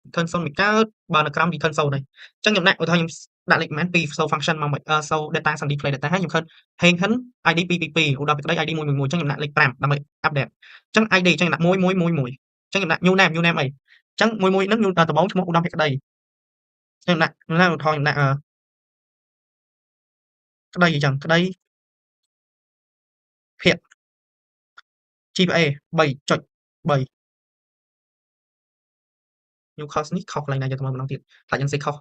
A: return 0 មិនកើតបើនៅក្រោម return 0ហើយអញ្ចឹងខ្ញុំដាក់ឧទាហរណ៍ខ្ញុំដាក់លេខប៉ុន្មានពី show function មកshow data សិន display data ហើយខ្ញុំឃើញ hen id 222ឧទាហរណ៍ពីក្តី id 111អញ្ចឹងខ្ញុំដាក់លេខ5ដើម្បី update អញ្ចឹង id អញ្ចឹងដាក់111អញ្ចឹងខ្ញុំដាក់ new name អីអញ្ចឹង11ហ្នឹងដំបូងឈ្មោះឧត្តមពីក្តីខ្ញុំដាក់ឧទាហរណ៍ខ្ញុំដាក់ ក្តីអញ្ចឹងក្តីភាគ GPA 3.3 new cost នេះខុសកន្លែងណាយកទៅមើលម្ដងទៀតខ្លាចយើងសេខុស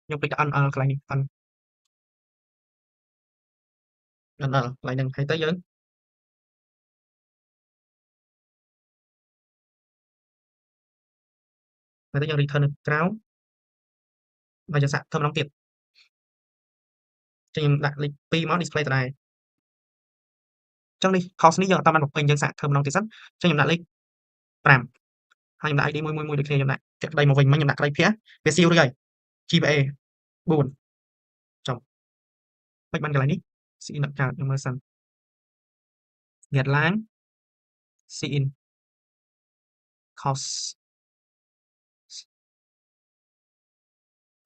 A: ខ្ញុំពេចទៅ NL កន្លែងនេះ NL កន្លែងហ្នឹងហើយទៅយើងហើយទៅយើង return នៅក្រៅហើយយើងសាកធ្វើម្ដងទៀតចឹងខ្ញុំដាក់លេខ2មក display ដដែលចឹងនេះ cost នេះយើងអត់តាមបានបំពេញយើងសាកធ្វើម្ដងទៀតសិនចឹងខ្ញុំដាក់លេខ5ហើយខ្ញុំដាក់ ID មួយដូចគ្នាខ្ញុំដាក់ចាក់ក្តីមកវិញមិញខ្ញុំដាក់ក្តីភាគវាស៊ីវរួចហើយ GPA 4ចុះមិនបានកន្លែងនេះ see in កើតខ្ញុំមើលសិនងាត់ឡើង see in cost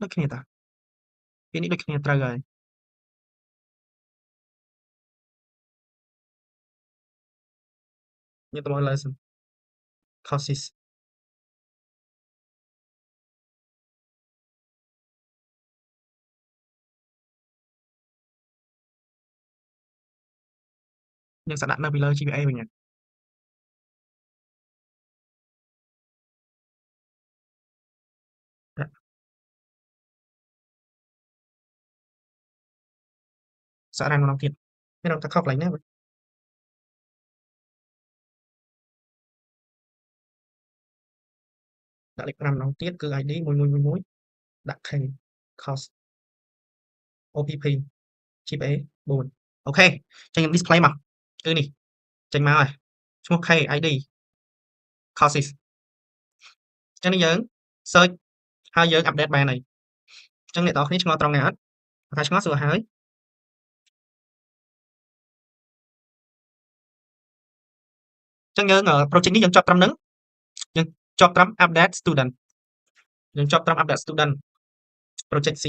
A: ដូចគ្នាតាពេលនេះដូចគ្នាត្រូវហើយខ្ញុំទៅមើលលើសិន costs យើងសាកដាក់នៅពីលើ GPA វិញសាករ៉ានម្ដងទៀតមានតែខុសកន្លែងណាដាក់លេខ5ម្ដងទៀតគឺ ID មួយដាក់ K cost OPP GPA 4អូខេចឹងខ្ញុំ display មកគឺនេះចេញមកហើយឈ្មោះ K ID courses ចឹងនេះយើង search ហើយយើង update បានហើយចឹងអ្នកនរគ្នាឆ្ងល់ត្រង់ណាអត់ថាឆ្ងល់សួរហើយចឹងយើង project នេះយើងចប់ត្រឹមហ្នឹងយើងចប់ត្រឹម update student យើងចប់ត្រឹម update student project C++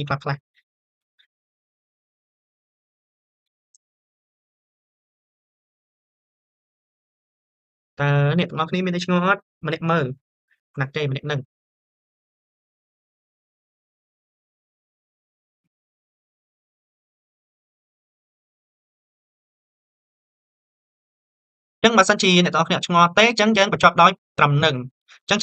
A: តើអ្នកទាំងអស់គ្នាមានតែឆ្ងល់អត់ម្នាក់មើលណាគេម្នាក់ហ្នឹងចឹងបើសិនជាអ្នកទាំងអស់គ្នាឆ្ងល់ទេចឹងយើងបញ្ចប់ដោយត្រឹមហ្នឹងចឹង